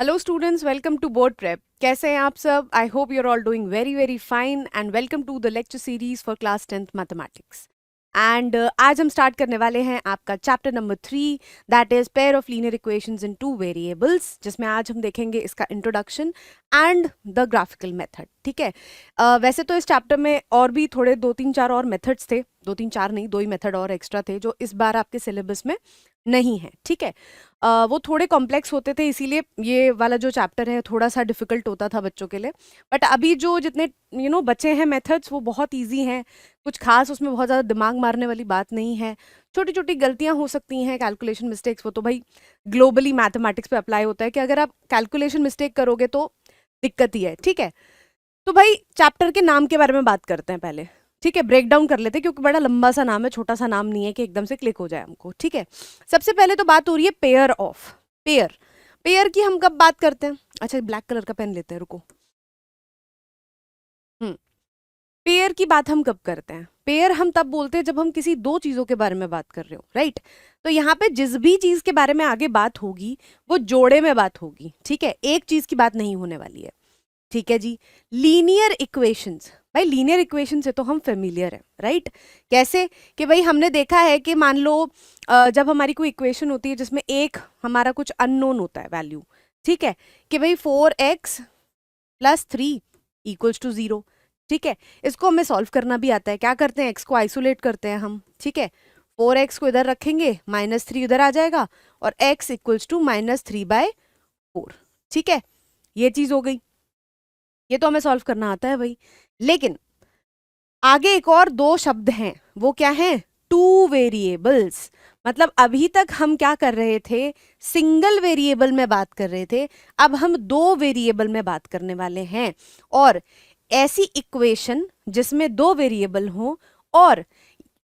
Hello students, welcome to board prep. कैसे हैं आप सब? I hope you are all doing very very fine and welcome to the lecture series for class 10th mathematics. And आज हम start करने वाले हैं आपका chapter number 3, that is pair of linear equations in two variables, जिसमें आज हम देखेंगे इसका introduction and the graphical method. ठीक है। वैसे तो इस चैप्टर में और भी थोड़े 2-3-4 और मेथड्स थे, 2-3-4 नहीं, 2 ही मेथड और एक्स्ट्रा थे जो इस बार आपके सिलेबस में नहीं है। ठीक है। वो थोड़े कॉम्प्लेक्स होते थे, इसीलिए ये वाला जो चैप्टर है थोड़ा सा डिफिकल्ट होता था बच्चों के लिए। बट अभी जो जितने बचे हैं मेथड्स, वो बहुत इजी हैं। कुछ खास उसमें बहुत ज़्यादा दिमाग मारने वाली बात नहीं है। छोटी छोटी गलतियां हो सकती हैं, कैलकुलेशन मिस्टेक्स, वो तो भाई ग्लोबली मैथमेटिक्स पे अप्लाई होता है कि अगर आप कैलकुलेशन मिस्टेक करोगे तो दिक्कत ही है। ठीक है। तो भाई चैप्टर के नाम के बारे में बात करते हैं पहले। ठीक है, ब्रेक डाउन कर लेते हैं क्योंकि बड़ा लंबा सा नाम है, छोटा सा नाम नहीं है कि एकदम से क्लिक हो जाए हमको। ठीक है। सबसे पहले तो बात हो रही है पेयर ऑफ। पेयर पेयर की हम कब बात करते हैं? अच्छा, ब्लैक कलर का पेन लेते हैं, रुको। हम्म पेयर की बात हम कब करते हैं? पेयर हम तब बोलते हैं जब हम किसी दो चीजों के बारे में बात कर रहे हो, राइट? तो यहाँ पे जिस भी चीज के बारे में आगे बात होगी वो जोड़े में बात होगी। ठीक है, एक चीज की बात नहीं होने वाली है। ठीक है जी। लीनियर इक्वेशंस, भाई लीनियर इक्वेशन से तो हम फेमिलियर हैं, राइट? कैसे? कि भाई हमने देखा है कि मान लो जब हमारी कोई इक्वेशन होती है जिसमें एक हमारा कुछ अननोन होता है वैल्यू। ठीक है, कि भाई 4x + 3 = 0। ठीक है, इसको हमें सॉल्व करना भी आता है। क्या करते हैं? x को आइसोलेट करते हैं हम। ठीक है, 4x को इधर रखेंगे, -3 उधर आ जाएगा और x = -3/4। ठीक है, ये चीज हो गई। ये तो हमें सॉल्व करना आता है भाई। लेकिन आगे एक और दो शब्द हैं, वो क्या हैं? Two variables. मतलब अभी तक हम क्या कर रहे थे? सिंगल वेरिएबल में बात कर रहे थे, अब हम दो वेरिएबल में बात करने वाले हैं। और ऐसी इक्वेशन जिसमें दो वेरिएबल हो, और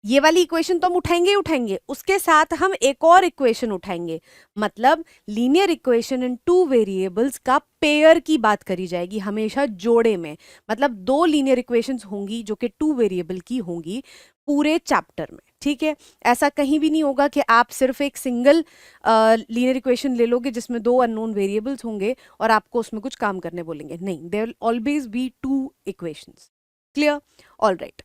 ये वाली इक्वेशन तो हम उठाएंगे ही उठाएंगे, उसके साथ हम एक और इक्वेशन उठाएंगे। मतलब linear equation in two variables का पेयर की बात करी जाएगी, हमेशा जोड़े में। मतलब दो लीनियर इक्वेशंस होंगी जो कि टू वेरिएबल की होंगी पूरे चैप्टर में। ठीक है, ऐसा कहीं भी नहीं होगा कि आप सिर्फ एक सिंगल लीनियर इक्वेशन ले लोगे जिसमें दो अननोन वेरिएबल्स होंगे और आपको उसमें कुछ काम करने बोलेंगे। नहीं, there will always be two equations. Clear? All right.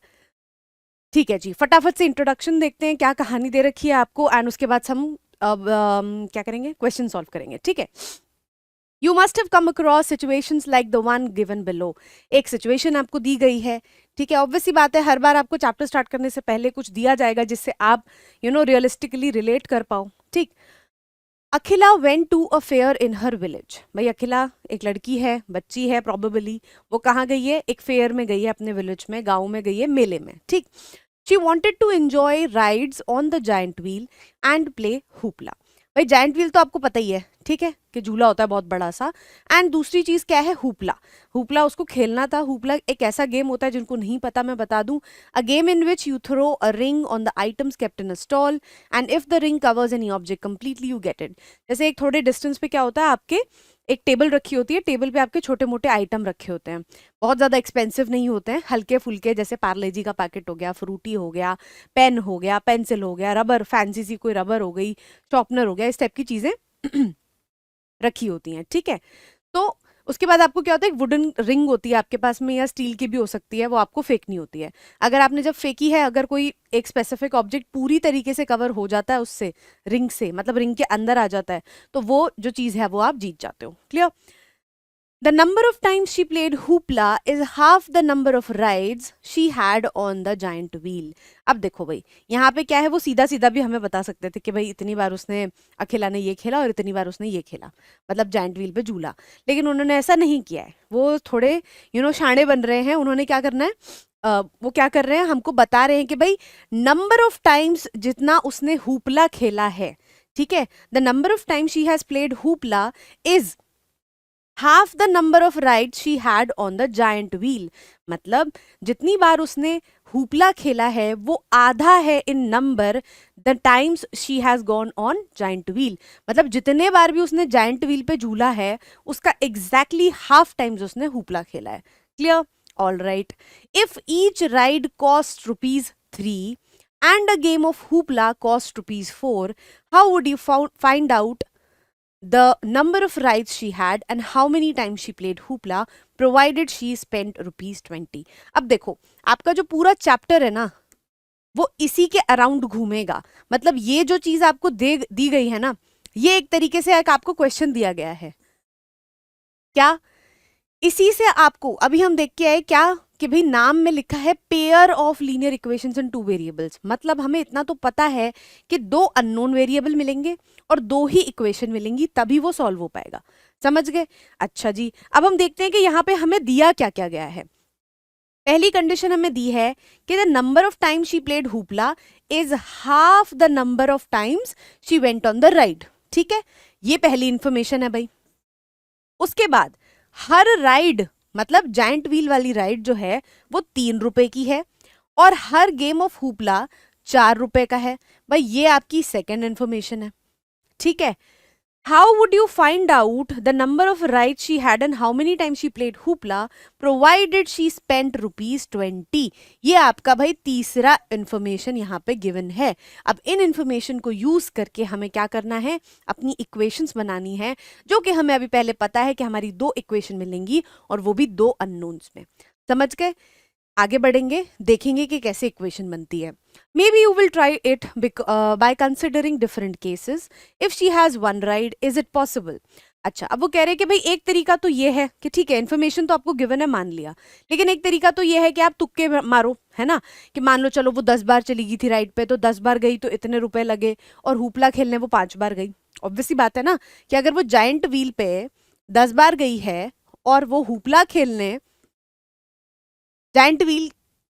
ठीक है जी, फटाफट से इंट्रोडक्शन देखते हैं, क्या कहानी दे रखी है आपको, एंड उसके बाद हम अब क्या करेंगे? क्वेश्चन सॉल्व करेंगे। ठीक है। You must have come across situations like the one given below. एक सिचुएशन आपको दी गई है। ठीक है, ऑब्वियस सी बात है, हर बार आपको चैप्टर स्टार्ट करने से पहले कुछ दिया जाएगा जिससे आप रियलिस्टिकली रिलेट कर पाओ। ठीक। Akhila went to a fair in her village. भाई अखिला एक लड़की है, बच्ची है प्रॉबेबली। वो कहाँ गई है? एक फेयर में गई है, अपने विलेज में, गाँव में गई है, मेले में। ठीक। She wanted to enjoy rides on the giant wheel and play hoopla। भाई जायंट व्हील तो आपको पता ही है, ठीक है, कि झूला होता है बहुत बड़ा सा। एंड दूसरी चीज क्या है? हुपला। हुपला उसको खेलना था। हुपला एक ऐसा गेम होता है, जिनको नहीं पता मैं बता दूं, a game in which you throw a ring on the items kept in a stall and if the ring covers any object completely you get it. जैसे एक थोड़े डिस्टेंस पे क्या होता है, आपके एक टेबल रखी होती है, टेबल पे आपके छोटे मोटे आइटम रखे होते हैं, बहुत ज़्यादा एक्सपेंसिव नहीं होते हैं, हल्के फुल्के, जैसे पार्ले जी का पैकेट हो गया, फ्रूटी हो गया, पेन हो गया, पेंसिल हो गया, रबर, फैंसी सी कोई रबर हो गई, शॉर्पनर हो गया, इस टाइप की चीज़ें रखी होती हैं। ठीक है। तो उसके बाद आपको क्या होता है? एक वुडन रिंग होती है आपके पास में, या स्टील की भी हो सकती है, वो आपको फेंकनी होती है। अगर आपने जब फेंकी है, अगर कोई एक स्पेसिफिक ऑब्जेक्ट पूरी तरीके से कवर हो जाता है उससे, रिंग से, मतलब रिंग के अंदर आ जाता है, तो वो जो चीज़ है वो आप जीत जाते हो। Clear? The number of times she played hoopla is half the number of rides she had on the giant wheel। अब देखो भाई, यहाँ पे क्या है? वो सीधा सीधा भी हमें बता सकते थे कि भाई इतनी बार उसने, अखिला ने ये खेला और इतनी बार उसने ये खेला, मतलब जायंट व्हील पे झूला। लेकिन उन्होंने ऐसा नहीं किया है। वो थोड़े शाणे बन रहे हैं। उन्होंने क्या करना है? वो क्या कर रहे हैं? हमको बता रहे हैं कि भाई नंबर ऑफ टाइम्स जितना उसने हुपला खेला है, ठीक है, the number of time she has played hoopla is half the number of ride she had on the giant wheel. मतलब जितनी बार उसने हुपला खेला है वो आधा है in number the times she has gone on giant wheel. मतलब जितने बार भी उसने जायंट व्हील पे झूला है, उसका एग्जैक्टली हाफ टाइम्स उसने हुपला खेला है। Clear? All right. If each ride cost ₹3 and a game of hoopla cost ₹4, how would you find out the number of rides she had and how many times she played hoopla provided she spent ₹20. अब देखो, आपका जो पूरा chapter है ना वो इसी के अराउंड घूमेगा। मतलब ये जो चीज आपको दी गई है ना, ये एक तरीके से एक आपको क्वेश्चन दिया गया है क्या, इसी से आपको अभी हम देख के आए क्या कि भाई नाम में लिखा है pair of linear equations in 2 variables. मतलब हमें इतना तो पता है कि 2 अननोन वेरिएबल मिलेंगे और 2 ही इक्वेशन मिलेंगी, तभी वो सॉल्व हो पाएगा। समझ गए? अच्छा जी, अब हम देखते हैं कि यहाँ पे हमें दिया क्या क्या गया है। पहली कंडीशन हमें दी है कि the number of times she played hoopla is half the number of times she went on the ride. ठीक है, ये पहली इंफॉर्मेशन है भाई। उसके बाद हर राइड, मतलब जाइंट व्हील वाली राइड जो है वो ₹3 की है और हर गेम ऑफ हुपला ₹4 का है। भाई ये आपकी सेकेंड इंफॉर्मेशन है। ठीक है, how would you find out the number of rides she had and how many times she played hoopla provided she spent ₹20? ये आपका भाई तीसरा इंफॉर्मेशन यहाँ पे गिवन है। अब इन इंफॉर्मेशन को यूज करके हमें क्या करना है, अपनी इक्वेशंस बनानी है, जो कि हमें अभी पहले पता है कि हमारी 2 इक्वेशन मिलेंगी और वो भी 2 अननोन्स में। समझ गए? आगे बढ़ेंगे, देखेंगे कि कैसे इक्वेशन बनती है। May be you will try it by considering different cases. If she has 1 ride, is it possible? अच्छा, अब वो कह रहे हैं कि भाई एक तरीका तो ये है कि ठीक है इन्फॉर्मेशन तो आपको गिवन है, मान लिया, लेकिन एक तरीका तो ये है कि आप तुक्के मारो, है ना, कि मान लो चलो वो 10 बार चली गई थी राइड पे, तो 10 बार गई तो इतने रुपए लगे, और हुपला खेलने वो 5 बार गई। ऑब्वियसली बात है ना कि अगर वो जाइंट व्हील पे 10 बार गई है और वो हुपला खेलने जाइंट व्हील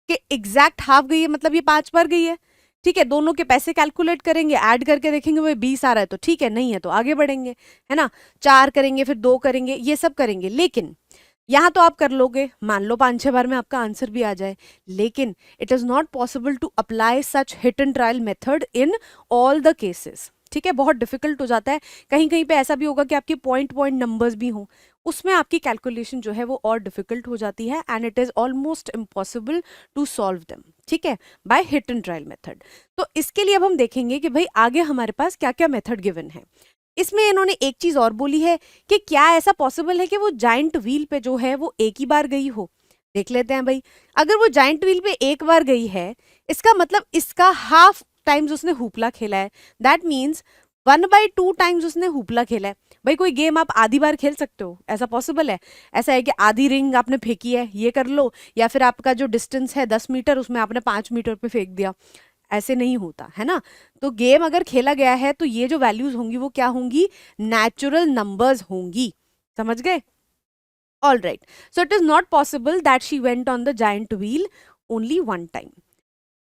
के एग्जैक्ट हाफ गई है, मतलब ये 5 बार गई है। ठीक है, दोनों के पैसे कैलकुलेट करेंगे, ऐड करके देखेंगे वो 20 आ रहा है तो ठीक है, नहीं है तो आगे बढ़ेंगे, है ना, 4 करेंगे फिर 2 करेंगे, ये सब करेंगे। लेकिन यहाँ तो आप कर लोगे, मान लो 5-6 बार में आपका आंसर भी आ जाए, लेकिन it is not possible to apply such hit and trial method in all the cases. ठीक है, बहुत डिफिकल्ट हो जाता है। कहीं कहीं पे ऐसा भी होगा कि आपके पॉइंट नंबर्स भी हों, उसमें आपकी कैलकुलेशन जो है वो और डिफिकल्ट हो जाती है, and it is almost impossible to solve them. ठीक है, by hit and trial method. तो इसके लिए अब हम देखेंगे कि भाई आगे हमारे पास क्या क्या मेथड गिवन है। इसमें इन्होंने एक चीज और बोली है कि क्या ऐसा पॉसिबल है कि वो जाइंट व्हील पे जो है वो एक ही बार गई हो। देख लेते हैं भाई, अगर वो जाइंट व्हील पे एक बार गई है, इसका मतलब इसका हाफ टाइम्स उसने हुपला खेला है, दैट मीन्स 1/2 टाइम्स उसने हुपला खेला है। भाई कोई गेम आप आधी बार खेल सकते हो, ऐसा पॉसिबल है? ऐसा है कि आधी रिंग आपने फेंकी है, ये कर लो, या फिर आपका जो डिस्टेंस है 10 मीटर उसमें आपने 5 मीटर पे फेंक दिया, ऐसे नहीं होता है ना। तो गेम अगर खेला गया है तो ये जो वैल्यूज होंगी वो क्या होंगी, नेचुरल नंबर्स होंगी। समझ गए? All right, so it is not possible that she went on the giant wheel only 1 time.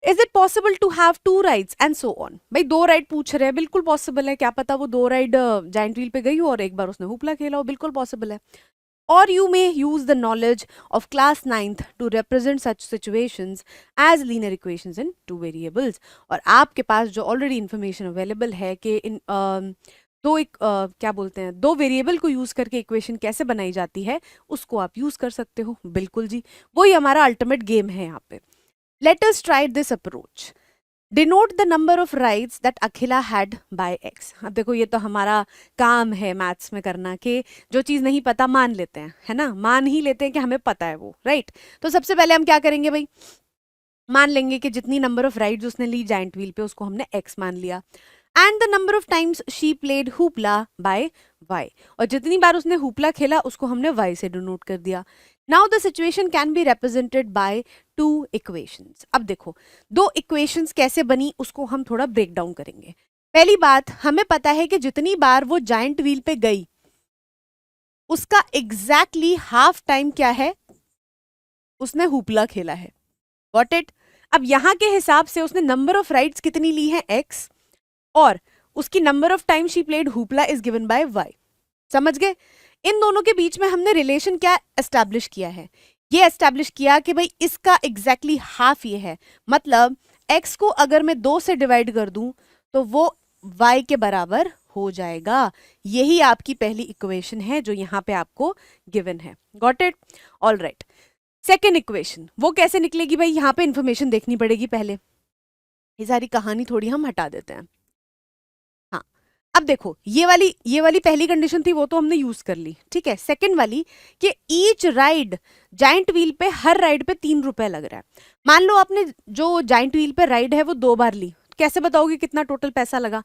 Is it possible to have 2 rides and so on? भाई 2 राइड पूछ रहे हैं, बिल्कुल पॉसिबल है। क्या पता वो 2 राइड जाइंट व्हील पे गई हो और एक बार उसने हुपला खेला हो, बिल्कुल पॉसिबल है। Or you may use the knowledge of class 9th to represent such situations as linear equations in 2 variables। और आपके पास जो ऑलरेडी इंफॉर्मेशन अवेलेबल है कि इन क्या बोलते हैं, 2 वेरिएबल को यूज करके इक्वेशन कैसे बनाई जाती है, उसको आप यूज कर सकते हो। बिल्कुल जी, वही हमारा अल्टीमेट गेम है यहाँ पे। Let us try this approach. Denote the number of rides that Akhila had by X। अब देखो ये तो हमारा काम है मैथ्स में करना कि जो चीज़ नहीं पता मान लेते हैं, है ना, मान ही लेते हैं कि हमें पता है वो, राइट। तो सबसे पहले हम क्या करेंगे भाई, मान लेंगे कि जितनी नंबर ऑफ राइड्स उसने ली जाइंट व्हील पे उसको हमने X मान लिया, and the number of times she played hoopla by Y, और जितनी बार उसने हुपला खेला उसको हमने Y से डिनोट कर दिया। Now the situation can be represented by 2 equations. अब देखो 2 इक्वेशंस कैसे बनी उसको हम थोड़ा ब्रेक डाउन करेंगे। पहली बात, हमें पता है कि जितनी बार वो जाइंट व्हील पे गई उसका एग्जैक्टली हाफ टाइम क्या है, उसने हुपला खेला है। Got it? अब यहां के हिसाब से उसने नंबर ऑफ राइड्स कितनी ली है X, और उसकी number of time she played hoopla is given by Y। समझ गए? इन दोनों के बीच में हमने रिलेशन क्या एस्टैब्लिश किया है, ये एस्टैब्लिश किया कि भाई इसका एग्जैक्टली हाफ ये है, मतलब X को अगर मैं 2 से डिवाइड कर दूं तो वो Y के बराबर हो जाएगा। यही आपकी पहली इक्वेशन है जो यहाँ पे आपको गिवन है। Got it? All right, second equation वो कैसे निकलेगी भाई, यहाँ पे इंफॉर्मेशन देखनी पड़ेगी पहले, ये सारी कहानी थोड़ी हम हटा देते हैं। हाँ, अब देखो ये वाली पहली कंडीशन थी, वो तो हमने यूज कर ली, ठीक है। सेकंड वाली कि ईच राइड, जाइंट व्हील पे हर राइड पे 3 रुपए लग रहा है। मान लो आपने जो जाइंट व्हील पे राइड है वो 2 बार ली, कैसे बताओगे कितना टोटल पैसा लगा?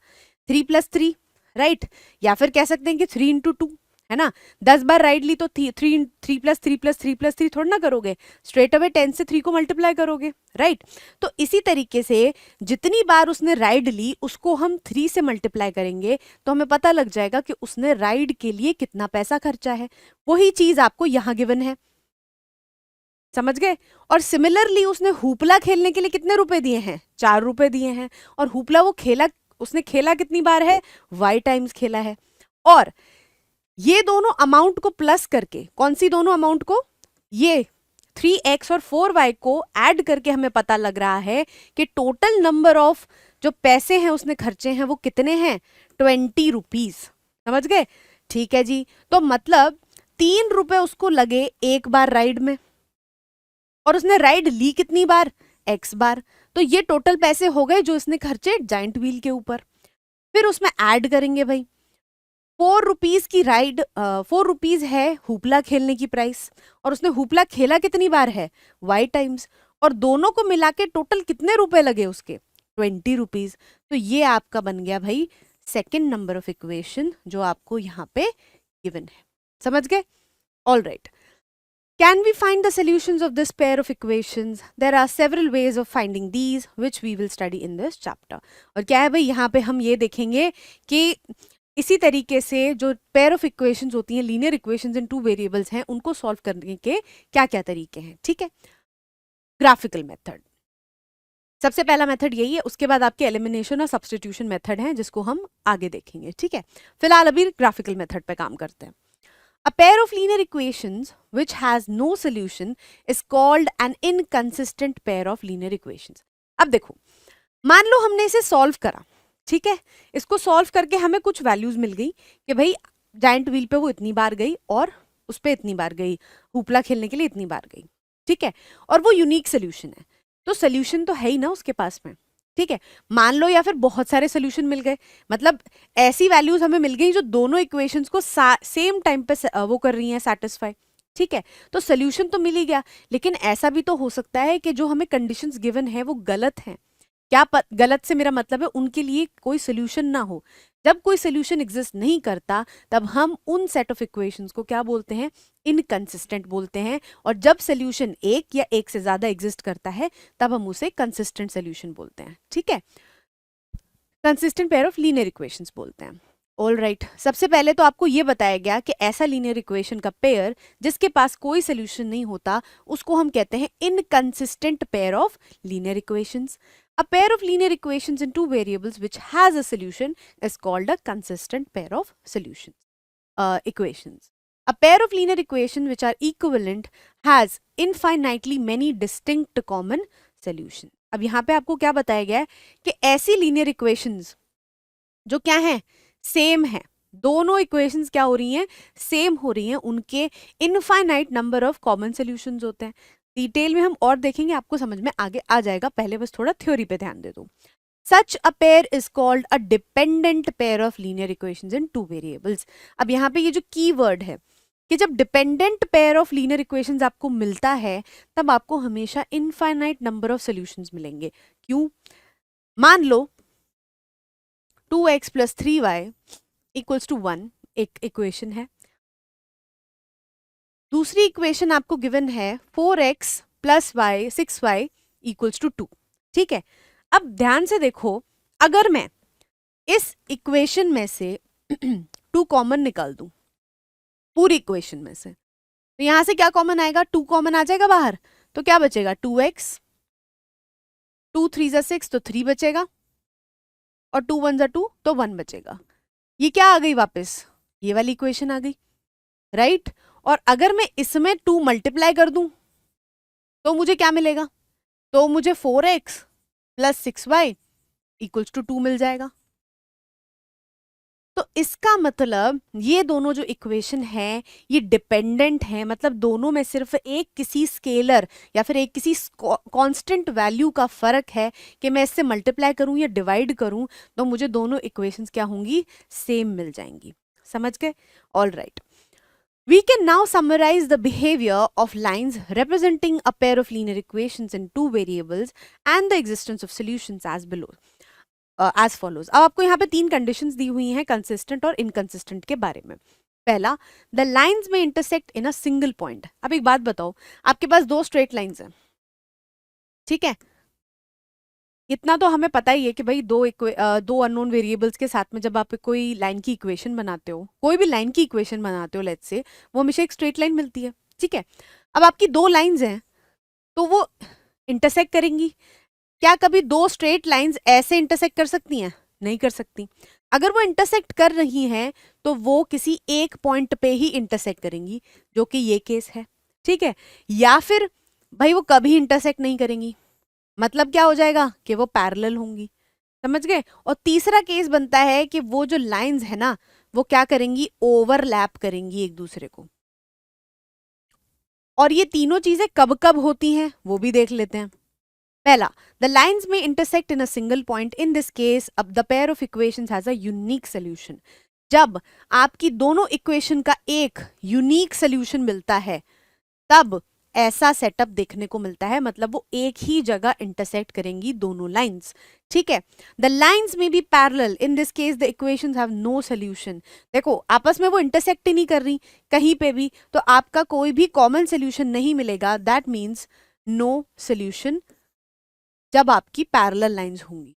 3 + 3, राइट। या फिर कह सकते हैं कि 3 × 2, है ना। 10 बार राइड ली तो 3 + 3 + 3 + 3 थोड़ा ना करोगे, स्ट्रेट अवे 10 से 3 को मल्टीप्लाई करोगे, राइट। तो इसी तरीके से जितनी बार उसने राइड ली उसको हम 3 से मल्टीप्लाई करेंगे तो हमें पता लग जाएगा कि उसने राइड के लिए कितना पैसा खर्चा है। वही चीज आपको यहाँ गिवन है, समझ गए। और सिमिलरली उसने हुपला खेलने के लिए कितने रुपए दिए हैं? 4 रुपए दिए हैं। और हुपला वो खेला, उसने खेला कितनी बार है? y टाइम्स खेला है। और ये दोनों अमाउंट को प्लस करके, कौन सी दोनों अमाउंट को? ये 3x और 4y को ऐड करके हमें पता लग रहा है कि टोटल नंबर ऑफ जो पैसे हैं उसने खर्चे हैं वो कितने हैं? 20 रुपीज। समझ गए? ठीक है जी। तो मतलब 3 रुपए उसको लगे एक बार राइड में, और उसने राइड ली कितनी बार? x बार। तो ये टोटल पैसे हो गए जो इसने खर्चे जाइंट व्हील के ऊपर। फिर उसमें ऐड करेंगे भाई, 4 रुपीज की राइड, 4 रुपीज है हुपला खेलने की प्राइस, और उसने हुपला खेला कितनी बार है? y times. और दोनों को मिला के टोटल कितने रुपए लगे उसके? 20 रुपीज। तो ये आपका बन गया भाई सेकेंड नंबर ऑफ इक्वेशन जो आपको यहाँ पे गिवन है। समझ गए? All right. Can we find the solutions of this pair of equations? There are several ways of finding these, which we will study in this chapter. और क्या है भाई, यहाँ पे हम ये देखेंगे कि इसी तरीके से जो पेयर ऑफ इक्वेशंस होती हैं, लीनियर इक्वेशंस इन 2 वेरिएबल्स हैं, उनको सॉल्व करने के क्या क्या तरीके हैं, ठीक है। ग्राफिकल मेथड सबसे पहला मेथड यही है, उसके बाद आपके एलिमिनेशन और सब्स्टिट्यूशन मेथड हैं जिसको हम आगे देखेंगे, ठीक है। फिलहाल अभी ग्राफिकल मेथड पे काम करते हैं। A pair of linear equations which has no solution is called an inconsistent pair of linear equations. अब देखो, मान लो हमने इसे सॉल्व करा, ठीक है। इसको सॉल्व करके हमें कुछ वैल्यूज मिल गई कि भाई जाइंट व्हील पे वो इतनी बार गई और उस पे इतनी बार गई, हुपला खेलने के लिए इतनी बार गई, ठीक है। और वो यूनिक सोल्यूशन है, तो सोल्यूशन तो है ही ना उसके पास में, ठीक है। मान लो या फिर बहुत सारे सोल्यूशन मिल गए, मतलब ऐसी वैल्यूज हमें मिल गई जो दोनों इक्वेशंस को सेम टाइम पे वो कर रही हैं सेटिस्फाई, ठीक है। तो सोल्यूशन तो मिल ही गया, लेकिन ऐसा भी तो हो सकता है कि जो हमें कंडीशंस गिवन है वो गलत हैं। क्या गलत से मेरा मतलब है उनके लिए कोई सोल्यूशन ना हो। जब कोई सोल्यूशन एग्जिस्ट नहीं करता तब हम उन सेट ऑफ इक्वेशंस को क्या बोलते हैं? इनकंसिस्टेंट बोलते हैं। और जब सोल्यूशन एक या एक से ज्यादा एग्जिस्ट करता है तब हम उसे कंसिस्टेंट सोल्यूशन बोलते हैं, ठीक है। Consistent pair of linear equations बोलते हैं। ऑल राइट, सबसे पहले तो आपको ये बताया गया कि ऐसा लीनियर इक्वेशन का पेयर जिसके पास कोई सोल्यूशन नहीं होता उसको हम कहते हैं inconsistent pair of linear equations. A pair of linear equations in 2 variables which has a solution is called a consistent pair of equations. A pair of linear equations which are equivalent has infinitely many distinct common solutions. अब यहाँ पे आपको क्या बताया गया है कि ऐसी linear equations जो क्या है? सेम है। दोनों इक्वेशंस क्या हो रही हैं? सेम हो रही हैं, उनके infinite number of common solutions होते हैं। डिटेल में हम और देखेंगे, आपको समझ में आगे आ जाएगा, पहले बस थोड़ा थ्योरी पे ध्यान दे दो। Such a pair is called a dependent pair of linear equations in 2 variables. अब यहाँ पे ये जो की वर्ड है कि जब dependent pair of linear equations आपको मिलता है तब आपको हमेशा इनफाइनाइट नंबर ऑफ सॉल्यूशंस मिलेंगे। क्यों? मान लो 2x + 3y = 1 एक इक्वेशन है। दूसरी इक्वेशन आपको गिवन है 4x + y 6y = 2, ठीक है। अब ध्यान से देखो, अगर मैं इस इक्वेशन में से 2 कॉमन निकाल दूं, पूरी इक्वेशन में से, तो यहां से क्या कॉमन आएगा? 2 कॉमन आ जाएगा बाहर, तो क्या बचेगा? 2x, 2 3 × 6 तो 3 बचेगा, और 2 1 × 2 तो 1 बचेगा। ये क्या आ गई वापस? ये वाली इक्वेशन आ गई, राइट। और अगर मैं इसमें 2 मल्टीप्लाई कर दूं तो मुझे क्या मिलेगा? तो मुझे 4x + 6y = 2 मिल जाएगा। तो इसका मतलब ये दोनों जो इक्वेशन है ये डिपेंडेंट है, मतलब दोनों में सिर्फ एक किसी स्केलर या फिर एक किसी कांस्टेंट वैल्यू का फर्क है कि मैं इससे मल्टीप्लाई करूं या डिवाइड करूं तो मुझे दोनों इक्वेशंस क्या होंगी, सेम मिल जाएंगी। समझ गए? All right, we can now summarize the behavior of lines representing a pair of linear equations in two variables and the existence of solutions as below. As follows. अब आपको यहाँ पे तीन कंडीशंस दी हुई हैं कंसिस्टेंट और इनकंसिस्टेंट के बारे में। पहला, द लाइंस में intersect in a single point. अब एक बात बताओ, आपके पास दो स्ट्रेट लाइंस हैं, ठीक है, इतना तो हमें पता ही है कि भाई दो अननोन वेरिएबल्स के साथ में जब आप कोई लाइन की इक्वेशन बनाते हो, कोई भी लाइन की इक्वेशन बनाते हो लेट्स से, वो हमेशा एक स्ट्रेट लाइन मिलती है, ठीक है। अब आपकी दो लाइंस हैं तो वो इंटरसेक्ट करेंगी। क्या कभी दो स्ट्रेट लाइंस ऐसे इंटरसेक्ट कर सकती हैं? नहीं कर सकती। अगर वो इंटरसेक्ट कर रही हैं तो वो किसी एक पॉइंट पे ही इंटरसेक्ट करेंगी, जो कि ये केस है, ठीक है। या फिर भाई वो कभी इंटरसेक्ट नहीं करेंगी, मतलब क्या हो जाएगा कि वो पैरेलल होंगी। समझ गए? और तीसरा केस बनता है कि वो जो लाइंस है ना वो क्या करेंगी, ओवरलैप करेंगी एक दूसरे को। और ये तीनों चीजें कब कब होती हैं वो भी देख लेते हैं। पहला, द लाइंस में intersect in a single point, in this case अब the pair of equations has a unique solution. जब आपकी दोनों इक्वेशन का एक यूनिक सोल्यूशन मिलता है तब ऐसा सेटअप देखने को मिलता है, मतलब वो एक ही जगह इंटरसेक्ट करेंगी दोनों लाइंस, ठीक है। द लाइंस में be parallel, in this case the equations have no solution. देखो आपस में वो इंटरसेक्ट ही नहीं कर रही कहीं पे भी, तो आपका कोई भी कॉमन सोल्यूशन नहीं मिलेगा, दैट मीन्स नो सोल्यूशन जब आपकी पैरेलल लाइंस होंगी।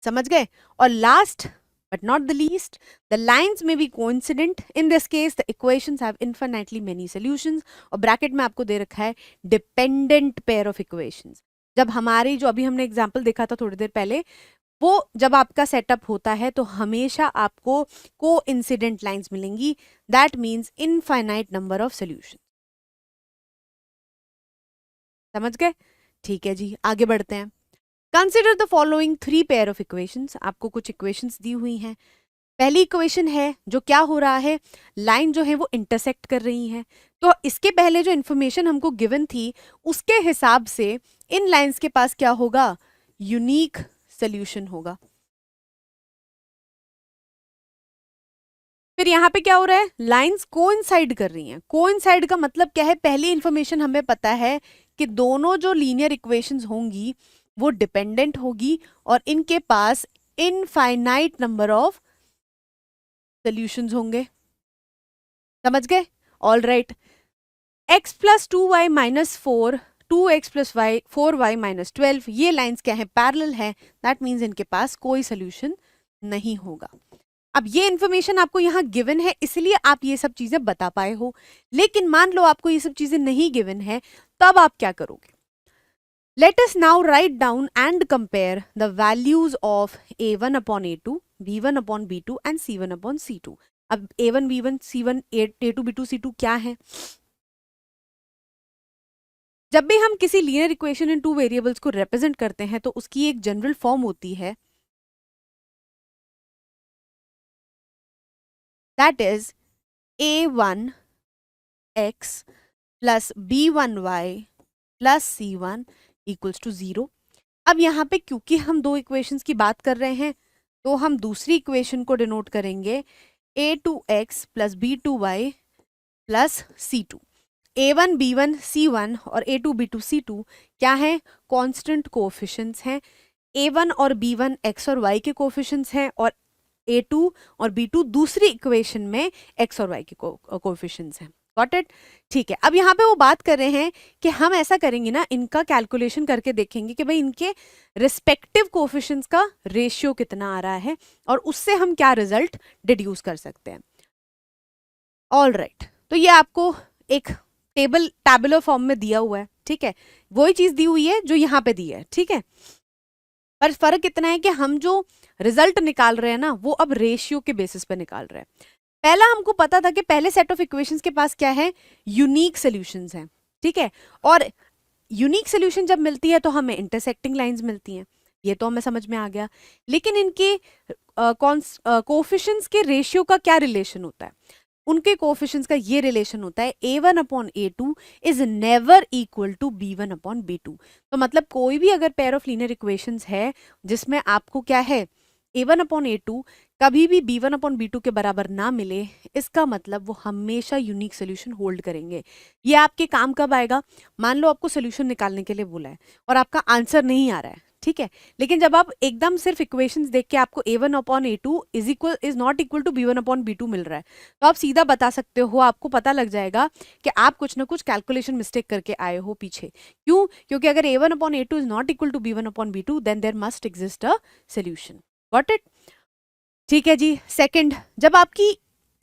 समझ गए? और last but not the least, the lines may be coincident. In this case the equations have infinitely many solutions. और ब्रैकेट में आपको दे रखा है dependent pair of equations। जब हमारी जो अभी हमने एग्जांपल देखा था थोड़ी देर पहले, वो जब आपका सेटअप होता है तो हमेशा आपको कोइंसिडेंट लाइंस मिलेंगी, that means infinite number of solution. समझ गए? ठीक है जी, आगे बढ़ते हैं। Consider the following three pair of equations. आपको कुछ इक्वेशंस दी हुई हैं। पहली इक्वेशन है जो क्या हो रहा है, लाइन जो है वो इंटरसेक्ट कर रही है, तो इसके पहले जो इंफॉर्मेशन हमको गिवन थी उसके हिसाब से इन लाइंस के पास क्या होगा, यूनिक सोल्यूशन होगा। फिर यहाँ पे क्या हो रहा है, लाइंस कोइंसाइड कर रही हैं। कोइंसाइड का मतलब क्या है, पहली इंफॉर्मेशन हमें पता है कि दोनों जो लीनियर इक्वेशंस होंगी वो डिपेंडेंट होगी और इनके पास इनफाइनाइट नंबर ऑफ सॉल्यूशंस होंगे। समझ गए? All right, x plus 2y minus 4, 2x plus y 4y minus 12, ये लाइंस क्या है, पैरेलल है, दैट मीन्स इनके पास कोई सोल्यूशन नहीं होगा। अब ये इंफॉर्मेशन आपको यहाँ गिवन है इसलिए आप ये सब चीजें बता पाए हो, लेकिन मान लो आपको ये सब चीजें नहीं गिवन है, तब आप क्या करोगे? Let us now write down and compare the values of a1 upon a2, b1 upon b2 and c1 upon c2. अब a1 b1 c1 a2 b2 c2 क्या है? जब भी हम किसी linear equation in two variables को represent करते हैं तो उसकी एक जनरल फॉर्म होती है, that is a1 x plus b1 y plus c1 equals to 0। अब यहाँ पे क्योंकि हम दो इक्वेशंस की बात कर रहे हैं तो हम दूसरी इक्वेशन को डिनोट करेंगे a2x plus b2y plus c2। a1 b1 c1 और a2 b2 c2 क्या है, कांस्टेंट कोएफिशिएंट्स हैं। a1 और b1 x और y के कोएफिशिएंट्स हैं और a2 और b2 दूसरी इक्वेशन में x और y के कोएफिशिएंट्स हैं। Got it? ठीक है, अब यहाँ पे वो बात कर रहे हैं कि हम ऐसा करेंगे ना, इनका कैलकुलेशन करके देखेंगे कि भाई इनके रिस्पेक्टिव कोएफिशिएंट्स का रेशियो कितना आ रहा है और उससे हम क्या रिजल्ट डिड्यूस कर सकते हैं। ऑल राइट, तो ये आपको एक टैबुलर फॉर्म में दिया हुआ है, ठीक है, वही चीज दी हुई है जो यहाँ पे दी है, ठीक है, पर फर्क इतना है कि हम जो रिजल्ट निकाल रहे हैं ना वो अब रेशियो के बेसिस पे निकाल रहे हैं। पहला हमको पता था कि पहले सेट ऑफ इक्वेशंस के पास क्या है, यूनिक सॉल्यूशंस हैं, ठीक है, और यूनिक सॉल्यूशन जब मिलती है तो हमें इंटरसेक्टिंग लाइंस मिलती हैं, ये तो हमें समझ में आ गया। लेकिन इनके कोफिशिएंट्स के रेशियो का क्या रिलेशन होता है? उनके कोफिशिएंट्स का ये रिलेशन होता है a1 upon a2 is never equal to b1 upon b2। तो मतलब कोई भी अगर पेयर ऑफ लीनियर इक्वेशंस है जिसमें आपको क्या है a1 अपॉन a2 कभी भी b1 अपॉन b2 के बराबर ना मिले, इसका मतलब वो हमेशा यूनिक सोल्यूशन होल्ड करेंगे। ये आपके काम कब आएगा? मान लो आपको सोल्यूशन निकालने के लिए बोला है और आपका आंसर नहीं आ रहा है, ठीक है, लेकिन जब आप एकदम सिर्फ इक्वेशंस देख के आपको a1 upon a2 is not equal to b1 upon b2 मिल रहा है, तो आप सीधा बता सकते हो, आपको पता लग जाएगा कि आप कुछ ना कुछ कैलकुलेशन मिस्टेक करके आए हो पीछे। क्यों? क्योंकि अगर a1 upon a2 is not equal to b1 upon b2 then there must exist a solution. Got it? ठीक है जी। सेकंड, जब आपकी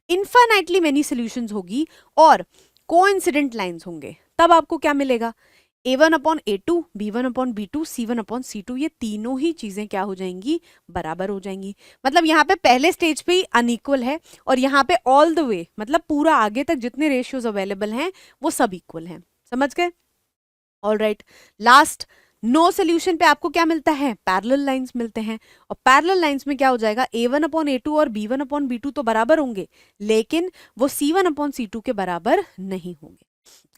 इनफाइनाइटली मेनी सॉल्यूशंस होगी और कोइंसिडेंट लाइंस होंगे, तब आपको क्या मिलेगा? a1 upon a2, b1 upon b2, c1 upon c2, ये तीनों ही चीजें क्या हो जाएंगी? बराबर हो जाएंगी। मतलब यहाँ पे पहले स्टेज पे ही अनइक्वल है और यहाँ पे ऑल द वे मतलब पूरा आगे तक जितने रेशियोज अवेलेबल हैं वो सब इक्वल हैं। समझ गए? All right. Last, no solution पे आपको क्या मिलता है? पैरेलल लाइंस मिलते हैं। और पैरेलल लाइंस में क्या हो जाएगा? a1 अपॉन a2 और b1 अपॉन b2 तो बराबर होंगे, लेकिन वो c1 अपॉन c2 के बराबर नहीं होंगे।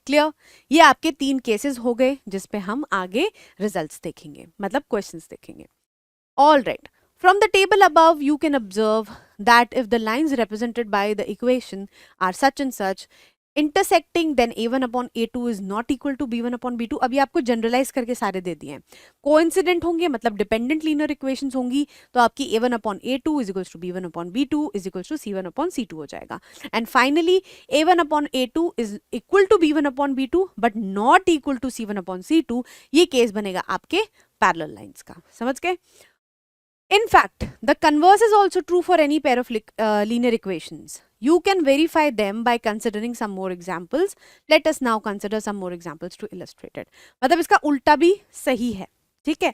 क्लियर? ये आपके 3 केसेस हो गए जिसपे हम आगे रिजल्ट्स देखेंगे, मतलब क्वेश्चंस देखेंगे। All right. From the table above, you can observe that if the lines represented by the equation are such and such, intersecting, then a1 upon a2 is not equal to b1 upon b2। अभी आपको generalise करके सारे दे दिए हैं। Coincident होंगे मतलब dependent linear equations होंगी, तो आपकी a1 upon a2 is equals to b1 upon b2 is equals to c1 upon c2 हो जाएगा। And finally a1 upon a2 is equal to b1 upon b2 but not equal to c1 upon c2। ये case बनेगा आपके parallel lines का। समझ गए? In fact, the converse is also true for any pair of linear equations. You can verify them by considering some more examples. Let us now consider some more examples to illustrate it. मतलब इसका उल्टा भी सही है, ठीक है।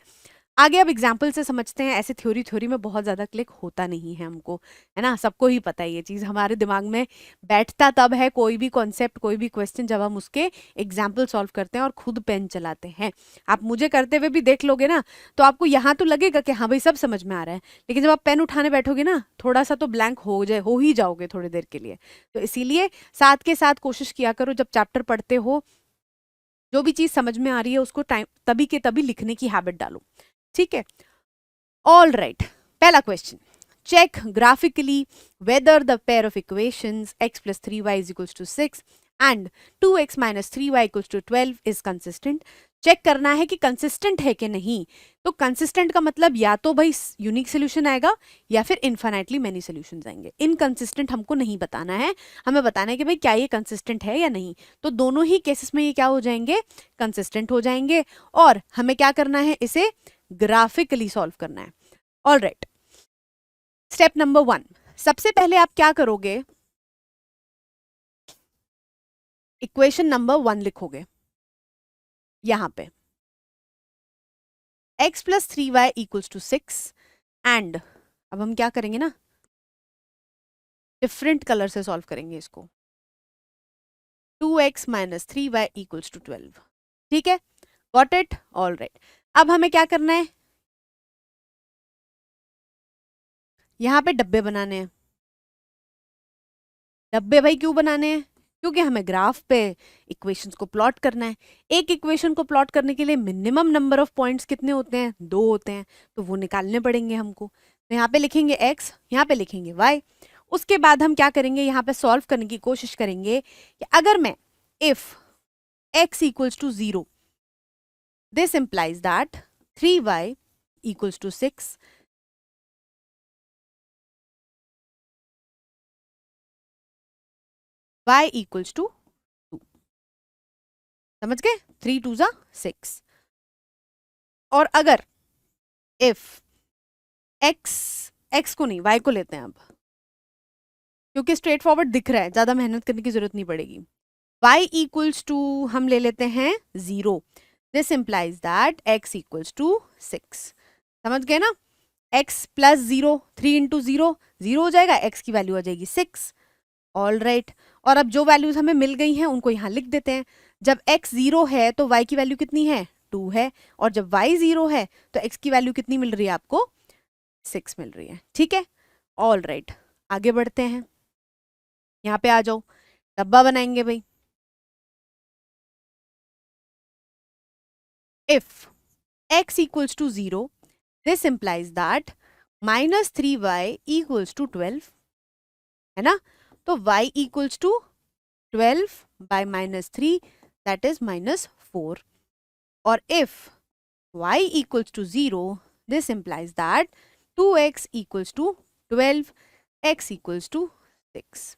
आगे अब एग्जाम्पल से समझते हैं। ऐसे थ्योरी में बहुत ज़्यादा क्लिक होता नहीं है हमको, है ना, सबको ही पता है ये चीज़। हमारे दिमाग में बैठता तब है कोई भी कॉन्सेप्ट, कोई भी क्वेश्चन, जब हम उसके एग्जाम्पल सॉल्व करते हैं और खुद पेन चलाते हैं। आप मुझे करते हुए भी देख लोगे ना, तो आपको यहाँ तो लगेगा कि हाँ भाई सब समझ में आ रहा है, लेकिन जब आप पेन उठाने बैठोगे ना, थोड़ा सा तो ब्लैंक हो ही जाओगे थोड़ी देर के लिए। तो इसीलिए साथ के साथ कोशिश किया करो, जब चैप्टर पढ़ते हो जो भी चीज़ समझ में आ रही है उसको टाइम तभी के तभी लिखने की हैबिट डालो, ठीक है। ऑल राइट, पहला question, check graphically whether the pair of equations x plus 3y is equals to 6 and 2x minus 3y equals to 12 is consistent। Check करना है कि कंसिस्टेंट है कि नहीं। तो कंसिस्टेंट का मतलब या तो भाई यूनिक सोल्यूशन आएगा या फिर इनफाइनाइटली मेनी सोल्यूशंस आएंगे। इनकंसिस्टेंट हमको नहीं बताना है, हमें बताना है कि भाई क्या ये कंसिस्टेंट है या नहीं। तो दोनों ही केसेस में ये क्या हो जाएंगे? कंसिस्टेंट हो जाएंगे। और हमें क्या करना है? इसे ग्राफिकली सॉल्व करना है। ऑल राइट, स्टेप नंबर 1, सबसे पहले आप क्या करोगे? इक्वेशन नंबर 1 लिखोगे यहां पे, x plus 3y equals to 6 and अब हम क्या करेंगे ना, डिफरेंट कलर से सॉल्व करेंगे इसको, 2x minus 3y equals to 12। ठीक है, गॉट इट? All right. अब हमें क्या करना है? यहां पे डब्बे बनाने हैं। डब्बे भाई क्यों बनाने हैं? क्योंकि हमें ग्राफ पे इक्वेशंस को प्लॉट करना है। एक इक्वेशन को प्लॉट करने के लिए मिनिमम नंबर ऑफ पॉइंट्स कितने होते हैं? 2 होते हैं, तो वो निकालने पड़ेंगे हमको। तो यहाँ पे लिखेंगे x, यहाँ पे लिखेंगे y। उसके बाद हम क्या करेंगे? यहाँ पे सॉल्व करने की कोशिश करेंगे कि अगर मैं if x equals to 0, this implies that 3y equals to 6, y equals to 2। समझ गए? 3 2 जा 6। और अगर इफ x को नहीं y को लेते हैं अब, क्योंकि स्ट्रेट फॉरवर्ड दिख रहा है, ज्यादा मेहनत करने की जरूरत नहीं पड़ेगी। y इक्वल्स टू हम ले लेते हैं 0, this implies that x equals to 6। समझ गए ना? x प्लस 0, 3 इंटू 0 0 हो जाएगा, x की वैल्यू आ जाएगी 6। All right. और अब जो वैल्यूज हमें मिल गई हैं उनको यहाँ लिख देते हैं। जब x 0 है तो y की वैल्यू कितनी है? 2 है। और जब y 0 है तो x की वैल्यू कितनी मिल रही है आपको? 6 मिल रही है। ठीक है, ऑल राइट, आगे बढ़ते हैं, यहाँ पे आ जाओ, डब्बा बनाएंगे भाई। If x equals to 0, this implies that -3y equals to 12, है ना? तो y equals to 12 by -3, that is -4. और if y equals to 0, this implies that 2x equals to 12, x equals to 6.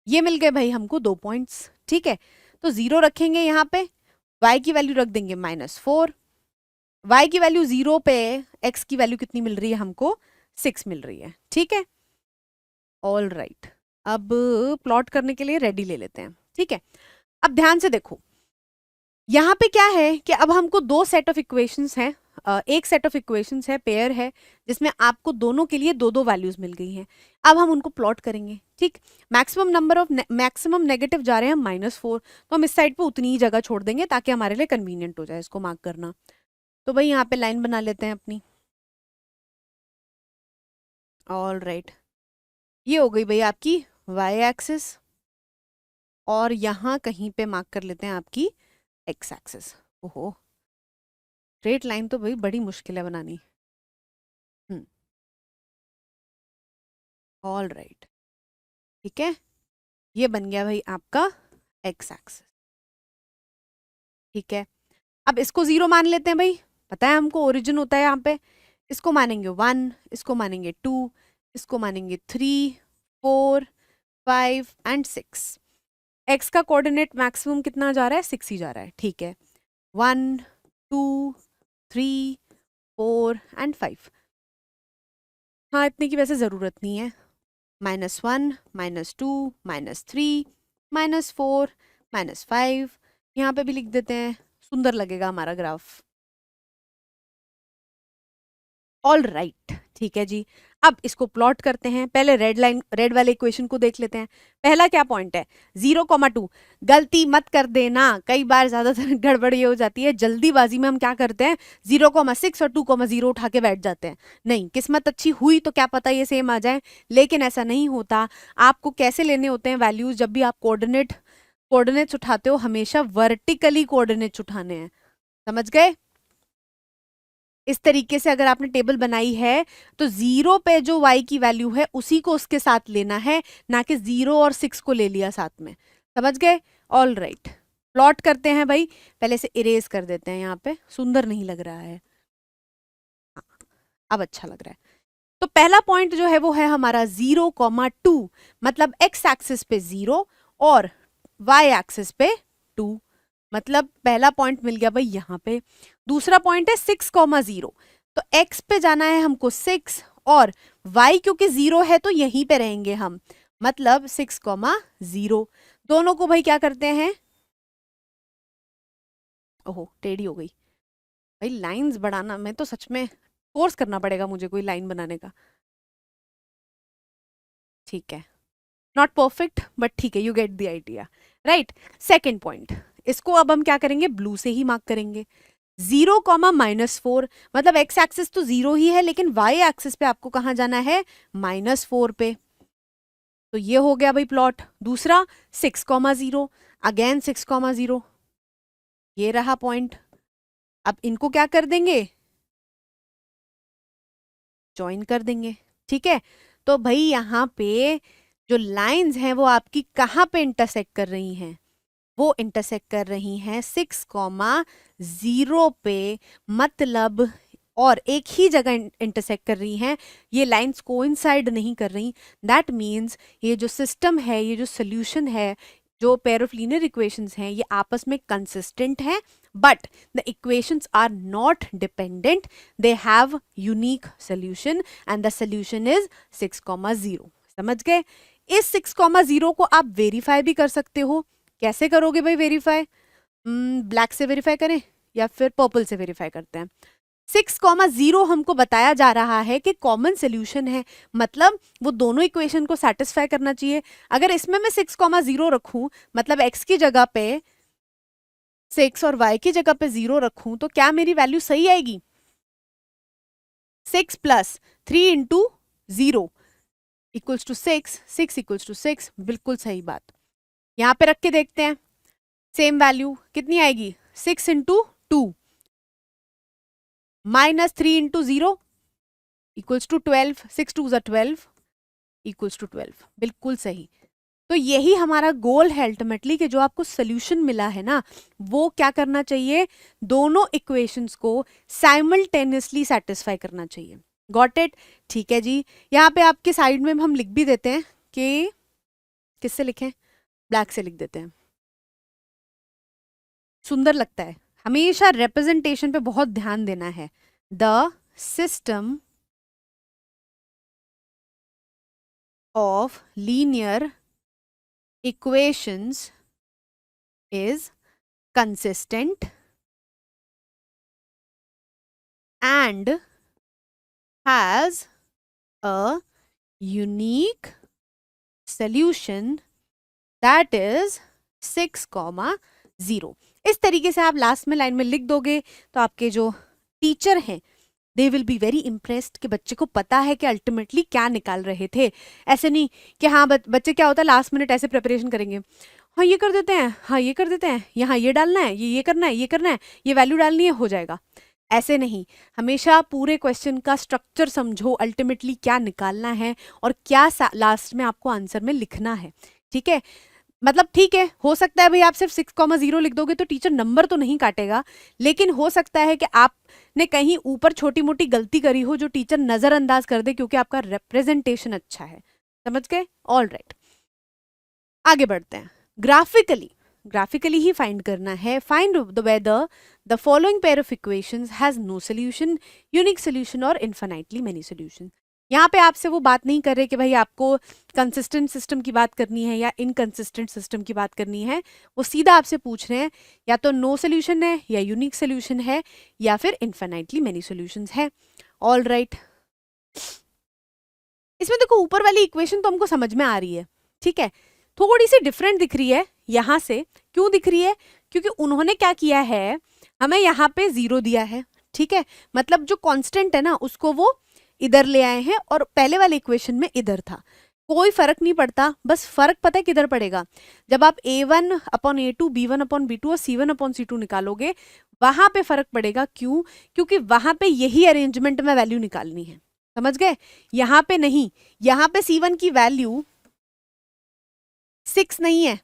ये मिल गए भाई हमको 2 पॉइंट्स, ठीक है। तो 0 रखेंगे यहाँ पे, y की वैल्यू रख देंगे -4, y की वैल्यू 0 पे x की वैल्यू कितनी मिल रही है हमको, 6 मिल रही है, ठीक है। ऑल राइट, अब प्लॉट करने के लिए रेडी ले लेते हैं, ठीक है। अब ध्यान से देखो, यहाँ पे क्या है कि अब हमको 2 सेट ऑफ इक्वेशंस हैं, एक सेट ऑफ इक्वेशंस है, पेयर है, जिसमें आपको दोनों के लिए 2-2 वैल्यूज मिल गई हैं। अब हम उनको प्लॉट करेंगे, ठीक। मैक्सिमम नेगेटिव जा रहे हैं -4, तो हम इस साइड पे उतनी ही जगह छोड़ देंगे ताकि हमारे लिए कन्वीनियंट हो जाए इसको मार्क करना। तो भाई यहाँ पे लाइन बना लेते हैं अपनी। ऑल राइट, ये हो गई भाई आपकी वाई एक्सिस, और यहाँ कहीं पे मार्क कर लेते हैं आपकी एक्स एक्सिस। ओहो, स्ट्रेट लाइन तो भाई बड़ी मुश्किल है बनानी। ऑल राइट, ठीक है, ये बन गया भाई आपका एक्स एक्सिस, ठीक है। अब इसको 0 मान लेते हैं भाई, पता है हमको ओरिजिन होता है यहाँ पे। इसको मानेंगे 1, इसको मानेंगे 2, इसको मानेंगे 3, 4, 5 एंड 6। एक्स का कोऑर्डिनेट मैक्सिमम कितना जा रहा है, 6 ही जा रहा है, ठीक है। 1, 2, 3, 4 एंड 5। हाँ, इतने की वैसे ज़रूरत नहीं है। -1, -2, -3, -4, -5, यहाँ पे भी लिख देते हैं, सुंदर लगेगा हमारा ग्राफ। ऑल राइट, ठीक है जी। अब इसको प्लॉट करते हैं। पहले रेड वाले इक्वेशन को देख लेते हैं। पहला क्या पॉइंट है, 0,2। गलती मत कर देना, कई बार ज्यादातर गड़बड़ ये हो जाती है, जल्दीबाजी में हम क्या करते हैं 0,6 और 2,0 उठा के बैठ जाते हैं। नहीं, किस्मत अच्छी हुई तो क्या पता ये सेम आ जाए, लेकिन ऐसा नहीं होता। आपको कैसे लेने होते हैं वैल्यूज, जब भी आप कोऑर्डिनेट्स उठाते हो हमेशा वर्टिकली कोऑर्डिनेट्स उठाने हैं, समझ गए। इस तरीके से अगर आपने टेबल बनाई है तो 0 पे जो y की वैल्यू है उसी को उसके साथ लेना है, ना कि 0 और 6 को ले लिया साथ में, समझ गए। ऑल राइट, प्लॉट करते हैं भाई। पहले से इरेज कर देते हैं, यहाँ पे सुंदर नहीं लग रहा है, अब अच्छा लग रहा है। तो पहला पॉइंट जो है वो है हमारा 0,2, मतलब x एक्सिस पे 0 और y एक्सिस पे 2, मतलब पहला पॉइंट मिल गया भाई यहाँ पे। दूसरा पॉइंट है 6,0, तो x पे जाना है हमको 6, और y क्योंकि 0 है तो यहीं पे रहेंगे हम, मतलब 6,0। दोनों को भाई क्या करते हैं, ओहो टेढ़ी हो गई भाई, लाइंस बढ़ाना, मैं तो सच में कोर्स करना पड़ेगा मुझे कोई लाइन बनाने का, ठीक है। नॉट परफेक्ट बट ठीक है, you get the idea, right. Second point, इसको अब हम क्या करेंगे, ब्लू से ही मार्क करेंगे। 0, -4, मतलब x एक्सिस तो 0 ही है, लेकिन y एक्सिस पे आपको कहाँ जाना है, -4 पे। तो ये हो गया भाई प्लॉट। दूसरा 6,0, अगेन 6,0, ये रहा पॉइंट। अब इनको क्या कर देंगे, ज्वाइन कर देंगे, ठीक है। तो भाई यहाँ पे जो लाइंस हैं वो आपकी कहाँ पे इंटरसेक्ट कर रही हैं, वो इंटरसेक्ट कर रही हैं 6,0 पे, मतलब और एक ही जगह इंटरसेक्ट कर रही हैं, ये लाइंस कोइंसाइड नहीं कर रही। दैट मीन्स ये जो सिस्टम है, ये जो सोल्यूशन है, जो पेयर ऑफ लीनियर इक्वेशंस हैं, ये आपस में कंसिस्टेंट हैं, but the equations are not dependent, they have unique solution and the solution is 6,0। समझ गए। इस 6,0 को आप वेरीफाई भी कर सकते हो। कैसे करोगे भाई वेरीफाई, ब्लैक से वेरीफाई करें या फिर पर्पल से वेरीफाई करते हैं। 6,0 हमको बताया जा रहा है कि कॉमन सोल्यूशन है, मतलब वो दोनों इक्वेशन को सेटिस्फाई करना चाहिए। अगर इसमें मैं 6,0 रखूं, मतलब x की जगह पे 6 और y की जगह पे 0 रखूं, तो क्या मेरी वैल्यू सही आएगी, 6 + 3 × 0, इक्वल्स टू 6, 6 इक्वल्स टू 6, बिल्कुल सही बात। यहाँ पे रख के देखते हैं, सेम वैल्यू कितनी आएगी, 6 into 2 minus 3 into 0 equals to 12, 6 2 12 equals to 12, बिल्कुल सही। तो यही हमारा गोल है अल्टीमेटली, कि जो आपको सोल्यूशन मिला है ना, वो क्या करना चाहिए, दोनों इक्वेशंस को साइमल्टेनियसली सेटिस्फाई करना चाहिए। Got it? ठीक है जी। यहाँ पे आपके साइड में हम लिख भी देते हैं कि किससे लिखें, ब्लैक से लिख देते हैं, सुंदर लगता है। हमेशा रिप्रेजेंटेशन पे बहुत ध्यान देना है। The system of linear equations is consistent and has a unique solution that is 6,0। इस तरीके से आप लास्ट में लाइन में लिख दोगे तो आपके जो टीचर हैं they will be very impressed कि बच्चे को पता है कि अल्टीमेटली क्या निकाल रहे थे। ऐसे नहीं कि हाँ बच्चे क्या होता है लास्ट मिनट ऐसे प्रिपरेशन करेंगे, हाँ ये कर देते हैं, हाँ ये कर देते हैं, यहाँ ये डालना है, ये करना है, ये करना है, ये वैल्यू डालनी है, हो जाएगा। ऐसे नहीं, हमेशा पूरे क्वेश्चन का स्ट्रक्चर समझो, अल्टीमेटली क्या निकालना है और क्या लास्ट में आपको आंसर में लिखना है। ठीक है, मतलब ठीक है, हो सकता है भाई आप सिर्फ 6,0 लिख दोगे तो टीचर नंबर तो नहीं काटेगा, लेकिन हो सकता है कि आपने कहीं ऊपर छोटी मोटी गलती करी हो जो टीचर नजरअंदाज कर दे, क्योंकि आपका रिप्रेजेंटेशन अच्छा है। समझ गए? ऑल राइट, आगे बढ़ते हैं। ग्राफिकली ही फाइंड करना है। Find whether the following pair of equations has no solution, unique solution और इन्फिनाइटली मेनी सोल्यूशन। यहाँ पे आपसे वो बात नहीं कर रहे कि भाई आपको कंसिस्टेंट सिस्टम की बात करनी है या इनकंसिस्टेंट सिस्टम की बात करनी है, वो सीधा आपसे पूछ रहे हैं या तो नो सोल्यूशन है या यूनिक सोल्यूशन है या फिर इन्फिनाइटली मेनी सोल्यूशंस है। ऑल राइट, इसमें देखो ऊपर वाली इक्वेशन तो हमको समझ में आ रही है, ठीक है, थोड़ी सी डिफरेंट दिख रही है यहाँ से। क्यों दिख रही है? क्योंकि उन्होंने क्या किया है, हमें यहाँ पे 0 दिया है, ठीक है, मतलब जो कांस्टेंट है ना उसको वो इधर ले आए हैं और पहले वाले इक्वेशन में इधर था। कोई फर्क नहीं पड़ता, बस फर्क पता है किधर पड़ेगा, जब आप a1 upon a2, b1 upon b2 और c1 अपॉन c2 निकालोगे, वहां पे फर्क पड़ेगा। क्यों? क्योंकि वहां पे यही अरेंजमेंट में वैल्यू निकालनी है। समझ गए? यहाँ पे नहीं, यहाँ पे c1 की वैल्यू 6 नहीं है,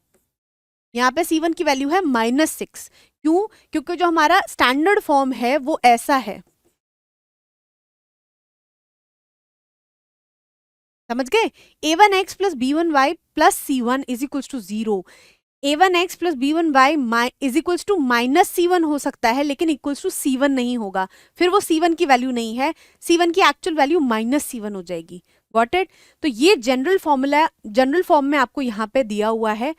यहाँ पे c1 की वैल्यू है -6। क्यों? क्योंकि जो हमारा स्टैंडर्ड फॉर्म है वो ऐसा है। समझ गए? a1x plus b1y plus c1 is equals to 0। a1x plus b1y is equals to -c1 हो सकता है, लेकिन इक्वल्स टू c1 नहीं होगा, फिर वो c1 की वैल्यू नहीं है, c1 की एक्चुअल वैल्यू -c1 हो जाएगी। Got it? तो ये जनरल फॉर्मूला जनरल फॉर्म में आपको यहाँ पे दिया हुआ है।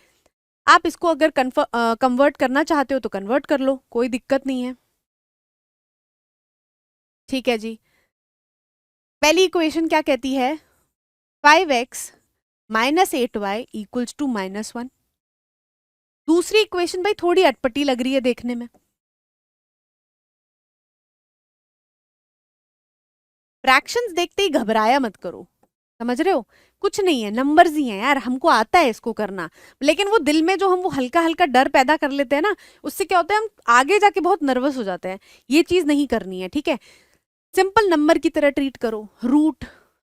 आप इसको अगर कन्वर्ट करना चाहते हो तो कन्वर्ट कर लो, कोई दिक्कत नहीं है। ठीक है जी, पहली इक्वेशन क्या कहती है, 5x minus 8y equals to -1। दूसरी इक्वेशन भाई थोड़ी अटपटी लग रही है देखने में। फ्रैक्शंस देखते ही घबराया मत करो, समझ रहे हो, कुछ नहीं है, नंबर्स ही हैं यार, हमको आता है इसको करना, लेकिन वो दिल में जो हम वो हल्का हल्का डर पैदा कर लेते हैं ना, उससे क्या होता है हम आगे जाके बहुत नर्वस हो जाते हैं। ये चीज नहीं करनी है, ठीक है। सिंपल नंबर की तरह ट्रीट करो।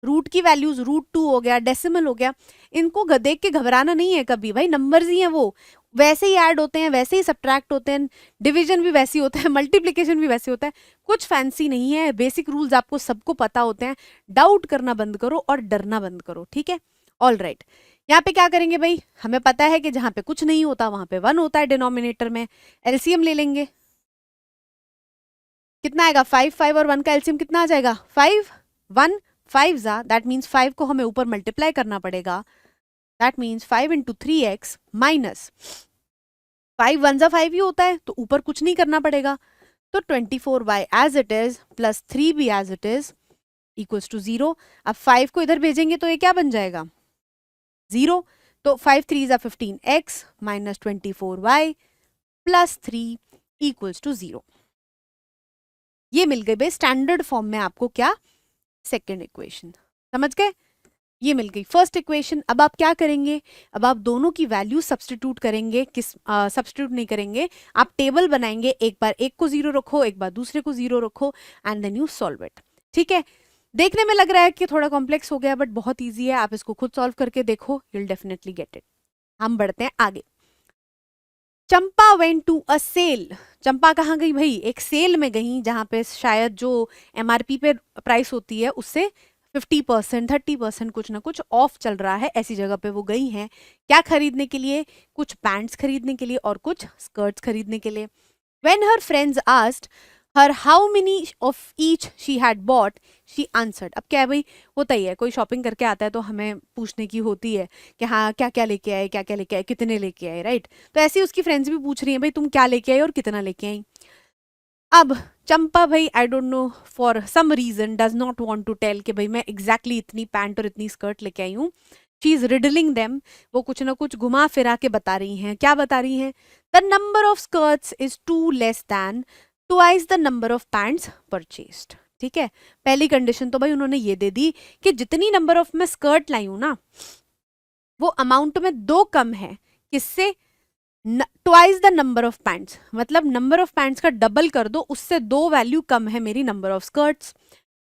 रूट की वैल्यूज √2 हो गया, डेसिमल हो गया, इनको देख के घबराना नहीं है कभी, भाई नंबर्स ही हैं, वो वैसे ही ऐड होते हैं, वैसे ही सब्ट्रैक्ट होते हैं, डिवीजन भी वैसे ही होता है, मल्टीप्लिकेशन भी वैसे होता है, कुछ फैंसी नहीं है, बेसिक रूल्स आपको सबको पता होते हैं। डाउट करना बंद करो और डरना बंद करो, ठीक है। ऑल राइट, यहाँ पे क्या करेंगे भाई, हमें पता है कि जहां पे कुछ नहीं होता वहां पे 1 होता है डिनोमिनेटर में, एलसीएम ले लेंगे। कितना आएगा, 5 और 1 का एलसीएम कितना आ जाएगा, 5 1 5 जा, दैट मीन्स 5 को हमें ऊपर मल्टीप्लाई करना पड़ेगा, that means 5 into 3x minus 5 1 जा 5 ही होता है तो ऊपर कुछ नहीं करना पड़ेगा, तो 24y as it is plus 3 भी as it is equals to 0। अब 5 को इधर भेजेंगे तो ये क्या बन जाएगा, 0। तो 5 3 जा 15x minus 24y plus 3 equals to 0। ये मिल गई भाई स्टैंडर्ड फॉर्म में आपको क्या, सेकेंड इक्वेशन। समझ गए? ये मिल गई फर्स्ट इक्वेशन। अब आप क्या करेंगे, अब आप दोनों की वैल्यू सब्स्टिट्यूट करेंगे। किस सब्स्टिट्यूट नहीं करेंगे, आप टेबल बनाएंगे, एक बार एक को जीरो रखो, एक बार दूसरे को जीरो रखो, and then you solve it. ठीक है, देखने में लग रहा है कि थोड़ा कॉम्प्लेक्स हो गया, बट बहुत ईजी है, आप इसको खुद सॉल्व करके देखो, you will definitely get it. हम बढ़ते हैं आगे। चंपा वेंट टू अ सेल। चंपा कहाँ गई भाई, एक सेल में गई, जहां पे शायद जो एमआरपी पे प्राइस होती है उससे 50% 30% कुछ ना कुछ ऑफ चल रहा है, ऐसी जगह पे वो गई हैं। क्या खरीदने के लिए, कुछ पैंट्स खरीदने के लिए और कुछ स्कर्ट्स खरीदने के लिए। When her friends asked her how many of each she had bought, she answered. अब क्या है भाई, होता ही है, कोई शॉपिंग करके आता है तो हमें पूछने की होती है कि हाँ क्या क्या लेके आए, क्या क्या लेके आए, कितने लेके आए, राइट। तो ऐसे ही उसकी फ्रेंड्स भी पूछ रही हैं भाई तुम क्या लेके आए और कितना लेके आई। अब चंपा भाई I don't know for some reason does not want to tell कि भाई मैं एग्जैक्टली इतनी पैंट और इतनी स्कर्ट लेके आई हूँ। शी इज रिडलिंग देम, वो कुछ ना कुछ घुमा फिरा के बता रही हैं। क्या बता रही हैं, the number of skirts is two less than twice the number of pants purchased. ठीक है, पहली कंडीशन तो भाई उन्होंने ये दे दी कि जितनी नंबर ऑफ मैं स्कर्ट लाई हूं ना, वो अमाउंट में दो कम है, किससे, twice the number of pants, मतलब नंबर ऑफ पैंट्स का डबल कर दो, उससे दो वैल्यू कम है मेरी नंबर ऑफ स्कर्ट्स।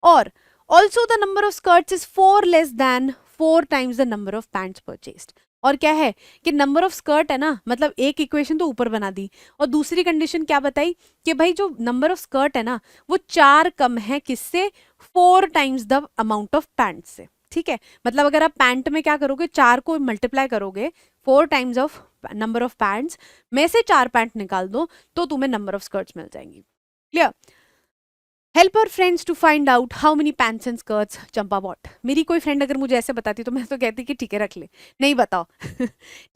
और also the number of skirts is four less then four times the number of pants purchased. और क्या है कि नंबर ऑफ स्कर्ट है ना, मतलब एक इक्वेशन तो ऊपर बना दी, और दूसरी कंडीशन क्या बताई कि भाई जो नंबर ऑफ स्कर्ट है ना वो चार कम है, किससे, four times the amount of pants से। ठीक है, मतलब अगर आप पैंट में क्या करोगे, चार को मल्टीप्लाई करोगे four times of number of pants में से चार पैंट निकाल दो तो तुम्हें नंबर ऑफ स्कर्ट्स मिल जाएंगी। Clear. Help her friends to find out how many pants and skirts Champa bought. मेरी कोई फ्रेंड अगर मुझे ऐसे बताती तो मैं तो कहती कि ठीक है रख ले, नहीं बताओ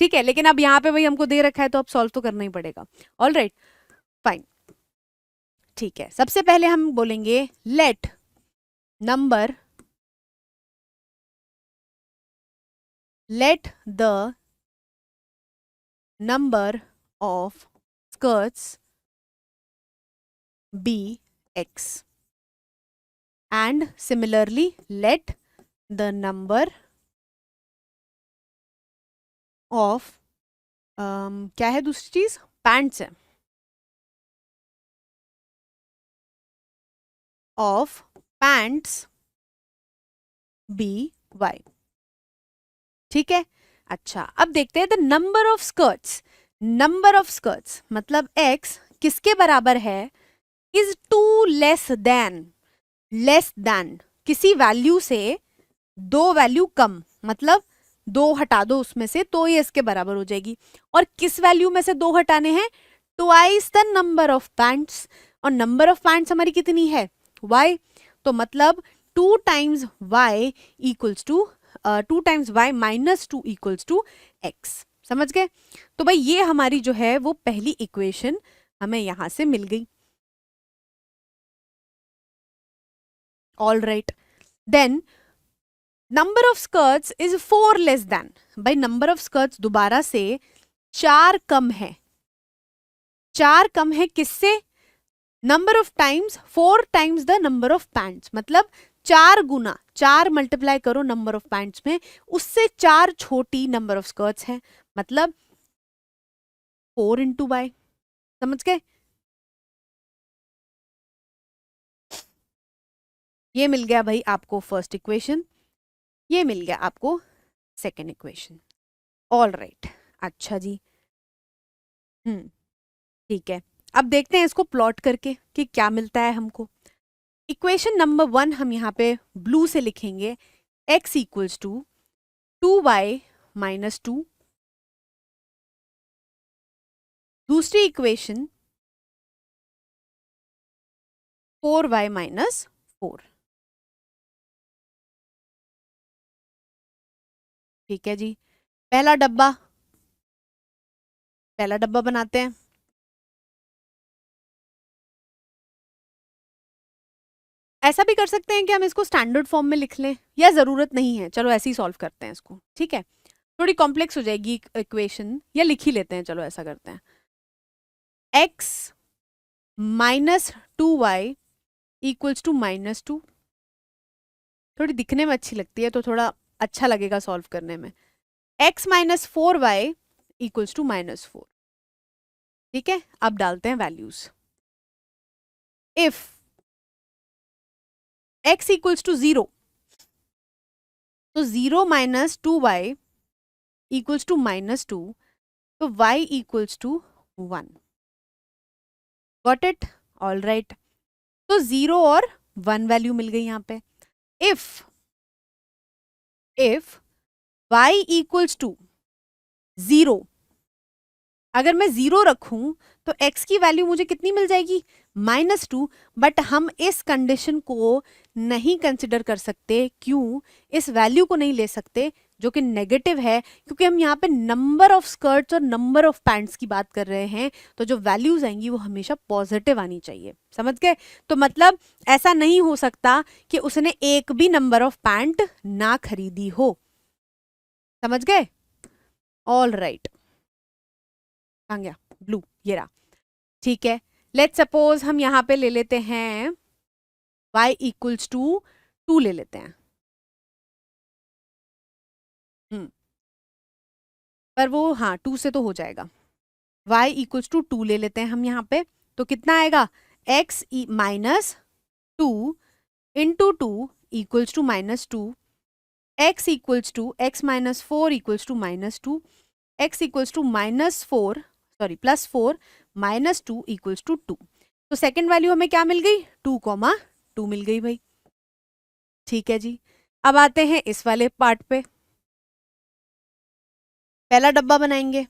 ठीक है, लेकिन अब यहाँ पे भाई हमको दे रखा है तो अब सॉल्व तो करना ही पड़ेगा। ऑल राइट फाइन, ठीक है, सबसे पहले हम बोलेंगे let number, let the number of skirts be x, and similarly let the number of क्या है दूसरी चीज, पैंट्स है, ऑफ पैंट्स बी वाई। ठीक है, अच्छा अब देखते हैं the number of skirts. Number of skirts मतलब x किसके बराबर है, is two less than, less than किसी वैल्यू से दो वैल्यू कम, मतलब दो हटा दो उसमें से तो ये इसके बराबर हो जाएगी। और किस वैल्यू में से दो हटाने हैं, twice the number of pants, और नंबर ऑफ पैंट्स हमारी कितनी है, y, तो मतलब two times y equals to two times y minus two equals to x। समझ गए, तो भाई ये हमारी जो है वो पहली इक्वेशन हमें यहां से मिल गई। All right, then number of skirts is four less than, भाई नंबर ऑफ स्कर्ट्स दोबारा से चार कम है, चार कम है किससे, number of times four times the number of pants, मतलब चार गुना, चार मल्टीप्लाई करो नंबर ऑफ पैंट्स में, उससे चार छोटी नंबर ऑफ स्कर्ट्स है, मतलब फोर इंटू बाय। समझ गए, ये मिल गया भाई आपको फर्स्ट इक्वेशन, ये मिल गया आपको सेकेंड इक्वेशन। ऑल राइट, अच्छा जी, ठीक है, अब देखते हैं इसको प्लॉट करके कि क्या मिलता है हमको। इक्वेशन नंबर वन हम यहाँ पे ब्लू से लिखेंगे, x equals to 2y minus 2। दूसरी इक्वेशन 4y माइनस 4। ठीक है जी, पहला डब्बा, पहला डब्बा बनाते हैं। ऐसा भी कर सकते हैं कि हम इसको स्टैंडर्ड फॉर्म में लिख लें, या जरूरत नहीं है, चलो ऐसे ही सॉल्व करते हैं इसको। ठीक है, थोड़ी कॉम्प्लेक्स हो जाएगी इक्वेशन, या लिख ही लेते हैं, चलो ऐसा करते हैं, x minus 2y equals to minus 2। थोड़ी दिखने में अच्छी लगती है तो थोड़ा अच्छा लगेगा सॉल्व करने में। x minus 4y equals to -4। ठीक है, अब डालते हैं values. If x equals to 0, तो 0 माइनस 2y इक्वल्स टू -2, तो y equals to 1। Got it? All right. तो 0 और 1 वैल्यू मिल गई यहाँ पे। इफ y इक्वल्स टू 0, अगर मैं 0 रखूं तो x की वैल्यू मुझे कितनी मिल जाएगी? -2। बट हम इस कंडीशन को नहीं कंसिडर कर सकते। क्यों? इस वैल्यू को नहीं ले सकते जो कि नेगेटिव है, क्योंकि हम यहाँ पे नंबर ऑफ स्कर्ट्स और नंबर ऑफ पैंट्स की बात कर रहे हैं। तो जो वैल्यूज आएंगी वो हमेशा पॉजिटिव आनी चाहिए। समझ गए? तो मतलब ऐसा नहीं हो सकता कि उसने एक भी नंबर ऑफ पैंट ना खरीदी हो। समझ गए? All right. कहाँ गया ब्लू? ये रहा। ठीक है, लेट सपोज हम यहाँ पे ले लेते हैं y इक्वल्स टू 2 ले लेते हैं। पर वो हाँ 2 से तो हो जाएगा। y इक्वल्स टू 2 ले लेते हैं हम यहाँ पे। तो कितना आएगा? x minus 2 into 2 equals to -2। x equals to x minus 4 equals to -2। x equals to -4 sorry +4 -2 equals to 2। तो सेकेंड वैल्यू हमें क्या मिल गई? 2,2 मिल गई भाई। ठीक है जी, अब आते हैं इस वाले पार्ट पे। पहला डब्बा बनाएंगे।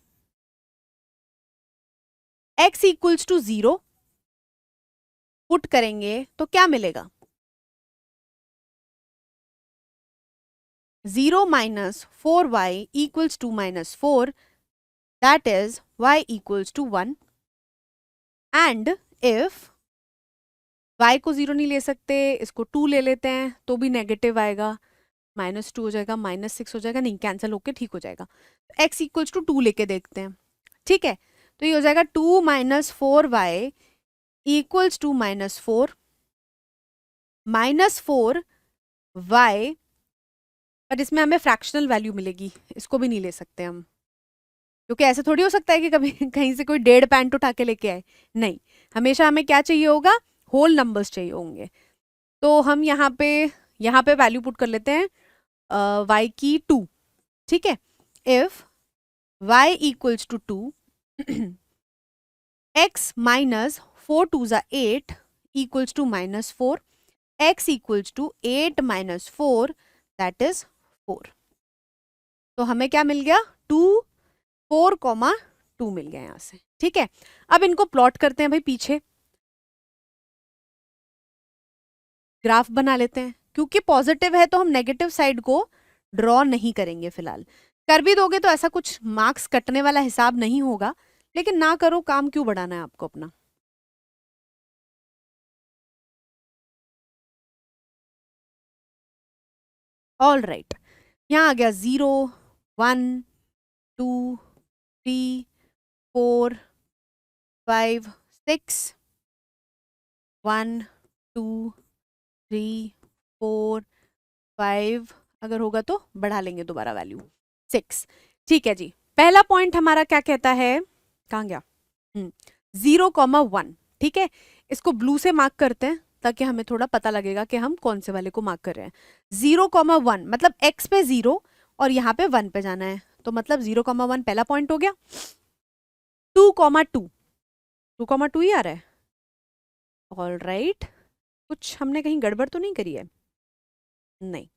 x इक्वल्स टू 0 पुट करेंगे तो क्या मिलेगा? 0 minus 4y equals to -4, that is y equals to 1। And if y को 0 नहीं ले सकते, इसको 2 ले लेते हैं तो भी नेगेटिव आएगा। -2 हो जाएगा, -6 हो जाएगा, नहीं कैंसिल होके ठीक हो जाएगा। x इक्वल्स टू 2 लेके देखते हैं। ठीक है, तो ये हो जाएगा 2 minus 4y equals to -4 -4y, पर इसमें हमें फ्रैक्शनल वैल्यू मिलेगी, इसको भी नहीं ले सकते हम, क्योंकि ऐसे थोड़ी हो सकता है कि कभी कहीं से कोई 1.5 पैंट उठा के लेके आए। नहीं, हमेशा हमें क्या चाहिए होगा? होल नंबर्स चाहिए होंगे। तो हम यहाँ पे वैल्यू पुट कर लेते हैं y की 2। ठीक है, if y equals to 2 x minus 4 2 ज़ा 8 equals to -4, x equals to 8 minus 4 that is 4। तो हमें क्या मिल गया? 2 4,2 मिल गया यहां से। ठीक है, अब इनको प्लॉट करते हैं भाई। पीछे ग्राफ बना लेते हैं, क्योंकि पॉजिटिव है तो हम नेगेटिव साइड को ड्रॉ नहीं करेंगे फिलहाल। कर भी दोगे तो ऐसा कुछ मार्क्स कटने वाला हिसाब नहीं होगा, लेकिन ना करो, काम क्यों बढ़ाना है आपको अपना। ऑल राइट, यहाँ आ गया 0 1 2 3 4 5 6 1 2 3 4 5, अगर होगा तो बढ़ा लेंगे दोबारा वैल्यू 6। ठीक है जी, पहला पॉइंट हमारा क्या कहता है? कहाँ गया? 0,1। ठीक है, इसको ब्लू से मार्क करते हैं ताकि हमें थोड़ा पता लगेगा कि हम कौन से वाले को मार्क कर रहे हैं। 0,1 मतलब x पे 0 और यहाँ पे 1 पे जाना है, तो मतलब 0,1 पहला पॉइंट हो गया। 2,2 2,2 ही आ रहा है। ऑल राइट, कुछ हमने कहीं गड़बड़ तो नहीं करी है? नहीं,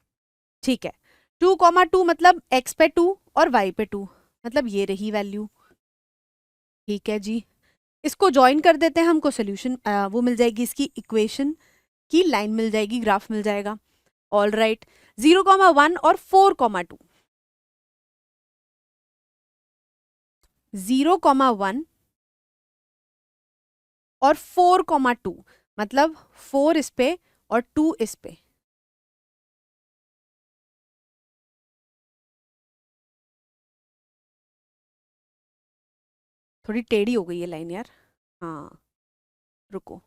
ठीक है। 2,2 मतलब x पे 2 और y पे 2, मतलब ये रही वैल्यू। ठीक है जी, इसको ज्वाइन कर देते हैं, हमको सोल्यूशन वो मिल जाएगी, इसकी इक्वेशन की लाइन मिल जाएगी, ग्राफ मिल जाएगा। ऑल राइट, 0,1 और 4,2, 0,1 और 4,2 मतलब 4 इस पे और 2 इस पे। थोड़ी टेढ़ी हो गई है लाइन यार। हाँ, रुको।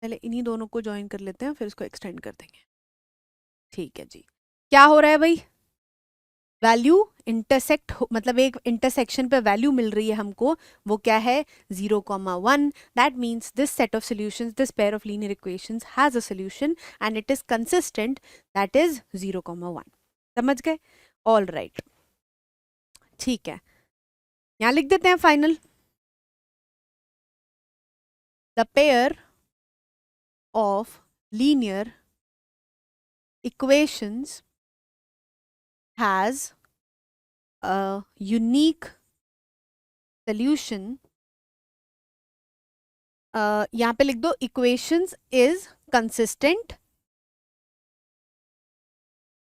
पहले इन्हीं दोनों को ज्वाइन कर लेते हैं, फिर इसको एक्सटेंड कर देंगे। ठीक है जी। क्या हो रहा है भाई, वैल्यू इंटरसेक्ट, मतलब एक इंटरसेक्शन पे वैल्यू मिल रही है हमको, वो क्या है 0,1। That means this set of solutions, this pair of linear equations has a solution and it is consistent, that is 0,1। समझ गए? ऑल राइट, ठीक है, यहां लिख देते हैं final. The pair of linear equations has a unique solution. यहाँ पे लिख दो equations is consistent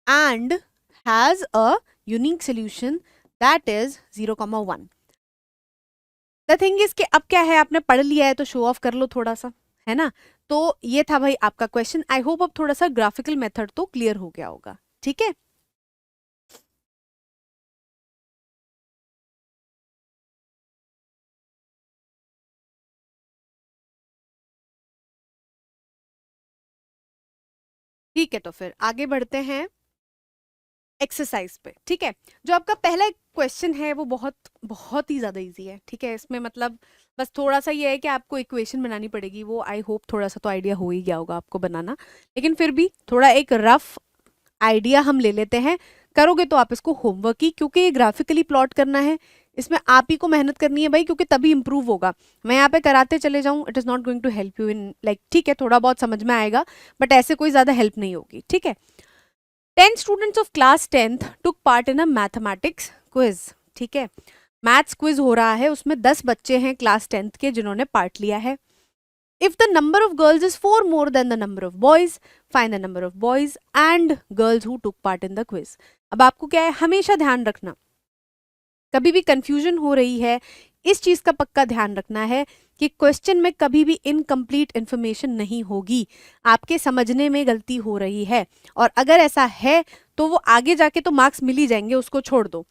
and has a unique solution that is 0,1. The thing is कि अब क्या है, आपने पढ़ लिया है तो शो ऑफ कर लो थोड़ा सा, है ना? तो ये था भाई आपका क्वेश्चन। आई होप अब थोड़ा सा ग्राफिकल मेथड तो क्लियर हो गया होगा। ठीक है, ठीक है, तो फिर आगे बढ़ते हैं एक्सरसाइज पे। ठीक है, जो आपका पहला क्वेश्चन है वो बहुत बहुत ही ज्यादा इजी है। ठीक है, इसमें मतलब बस थोड़ा सा ये है कि आपको इक्वेशन बनानी पड़ेगी, वो आई होप थोड़ा सा तो आइडिया हो ही गया होगा आपको बनाना, लेकिन फिर भी थोड़ा एक रफ आइडिया हम ले लेते हैं। करोगे तो आप इसको होमवर्क ही, क्योंकि ये ग्राफिकली प्लॉट करना है, इसमें आप ही को मेहनत करनी है भाई, क्योंकि तभी इंप्रूव होगा। मैं यहाँ पे कराते चले जाऊँ, it is not going to help you in like, ठीक है थोड़ा बहुत समझ में आएगा बट ऐसे कोई ज्यादा हेल्प नहीं होगी। ठीक है, 10 students of class 10th took part in a mathematics quiz। ठीक है, मैथ्स क्विज हो रहा है, उसमें 10 बच्चे हैं क्लास 10th के जिन्होंने पार्ट लिया है। If the number of girls is 4 more than the number of boys, find the number of boys and girls who took part in the quiz. अब आपको क्या है, हमेशा ध्यान रखना, कभी भी कंफ्यूजन हो रही है, इस चीज का पक्का ध्यान रखना है कि क्वेश्चन में कभी भी इनकम्प्लीट इंफॉर्मेशन नहीं होगी, आपके समझने में गलती हो रही है, और अगर ऐसा है तो वो आगे जाके तो मार्क्स मिल ही जाएंगे, उसको छोड़ दो।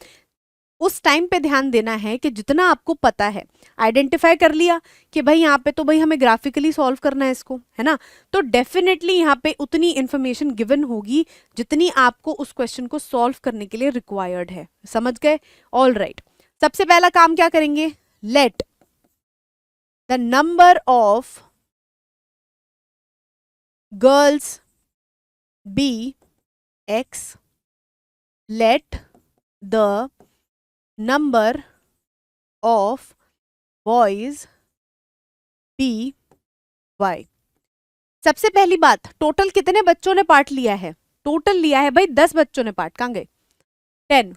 उस टाइम पे ध्यान देना है कि जितना आपको पता है, आइडेंटिफाई कर लिया कि भाई यहाँ पे तो भाई हमें ग्राफिकली सॉल्व करना है इसको, है ना, तो डेफिनेटली यहाँ पे उतनी इंफॉर्मेशन गिवन होगी जितनी आपको उस क्वेश्चन को सॉल्व करने के लिए रिक्वायर्ड है। समझ गए? ऑल राइट, सबसे पहला काम क्या करेंगे, let the number of girls be X, let the number of boys be Y. सबसे पहली बात, टोटल कितने बच्चों ने पार्ट लिया है? टोटल लिया है भाई 10 बच्चों ने पार्ट, कहां गए 10,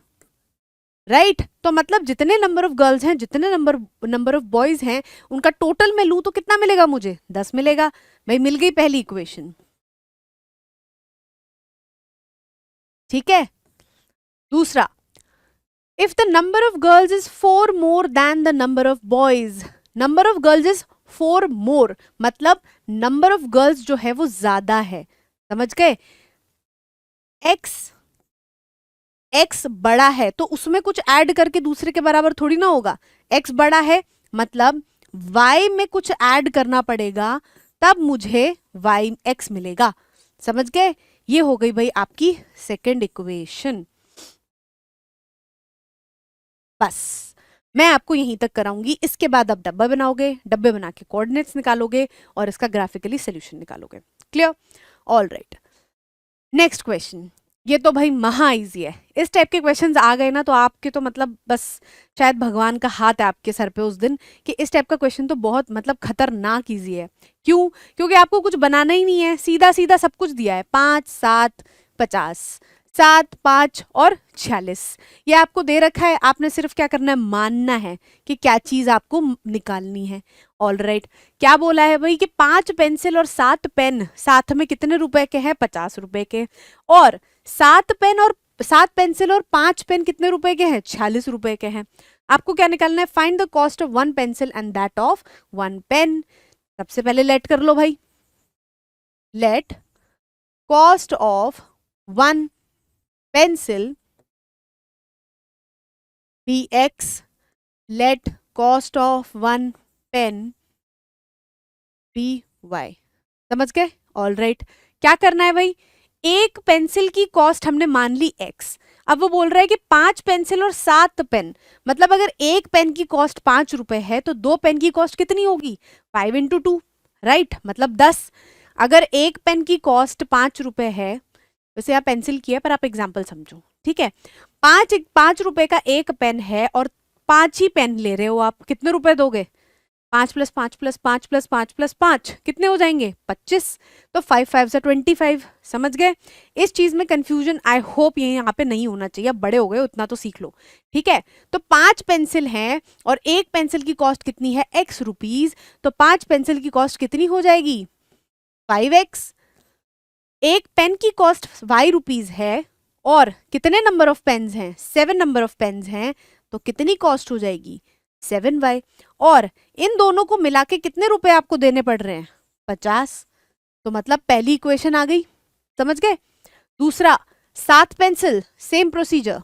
राइट? तो मतलब जितने नंबर ऑफ गर्ल्स हैं, जितने नंबर ऑफ बॉयज हैं, उनका टोटल में लूं तो कितना मिलेगा मुझे, 10 मिलेगा। भाई मिल गई पहली इक्वेशन। ठीक है, दूसरा, if the number of girls is 4 more than the number of boys, number of girls is 4 मोर, मतलब नंबर ऑफ गर्ल्स जो है वो ज्यादा है। समझ गए? एक्स एक्स बड़ा है तो उसमें कुछ ऐड करके दूसरे के बराबर थोड़ी ना होगा। एक्स बड़ा है मतलब वाई में कुछ ऐड करना पड़ेगा, तब मुझे वाई एक्स मिलेगा। समझ गए? ये हो गई भाई आपकी सेकंड इक्वेशन। बस मैं आपको यहीं तक कराऊंगी, इसके बाद आप डब्बा बनाओगे, डब्बे बना के कोऑर्डिनेट्स निकालोगे और इसका ग्राफिकली सोल्यूशन निकालोगे। Clear? All right, next question. ये तो भाई महा इजी है, इस टाइप के क्वेश्चंस आ गए ना तो आपके तो मतलब बस शायद भगवान का हाथ है आपके सर पे उस दिन, कि इस टाइप का क्वेश्चन तो बहुत मतलब खतरनाक इजी है। क्यों? क्योंकि आपको कुछ बनाना ही नहीं है, सीधा सीधा सब कुछ दिया है, 5 7 50, 7 5 और 46, ये आपको दे रखा है, आपने सिर्फ क्या करना है, मानना है कि क्या चीज आपको निकालनी है। ऑल राइट, क्या बोला है भाई कि 5 पेंसिल और 7 पेन साथ में कितने रुपए के हैं, 50 रुपए के, और 7 पेंसिल और 5 पेन कितने रुपए के हैं, 46 रुपए के हैं। आपको क्या निकालना है, find the cost of 1 pencil and that of 1 pen. सबसे पहले लेट कर लो भाई, let cost of 1 pencil be x, let cost of 1 pen be y। समझ गए? ऑल राइट, क्या करना है भाई, एक पेंसिल की कॉस्ट हमने मान ली x, अब वो बोल रहा है कि 5 पेंसिल और 7 पेन, मतलब अगर एक पेन की कॉस्ट 5 रुपए है तो 2 पेन की कॉस्ट कितनी होगी, 5 इंटू 2, राइट, मतलब 10। अगर एक पेन की कॉस्ट 5 रुपए है, वैसे यहाँ पेंसिल की है पर आप एग्जाम्पल समझो, ठीक है, 5 रुपए का एक पेन है और 5 ही पेन ले रहे हो आप, कितने रुपए दोगे, 5 + 5 + 5 + 5 + 5 कितने हो जाएंगे, 25। तो 5 5 से 25, समझ गए? इस चीज में कंफ्यूजन आई होप ये यहाँ पे नहीं होना चाहिए, अब बड़े हो गए उतना तो सीख लो, ठीक है। तो 5 पेंसिल हैं और एक पेंसिल की कॉस्ट कितनी है, x रुपीज, तो 5 पेंसिल की कॉस्ट कितनी हो जाएगी, 5x। एक पेन की कॉस्ट y रुपीज है और कितने नंबर ऑफ पेन्स हैं, 7 नंबर ऑफ पेन्स हैं, तो कितनी कॉस्ट हो जाएगी, 7y। और इन दोनों को मिला के कितने रुपए आपको देने पड़ रहे हैं, 50। तो मतलब पहली इक्वेशन आ गई, समझ गए? दूसरा, 7 pencil, same procedure,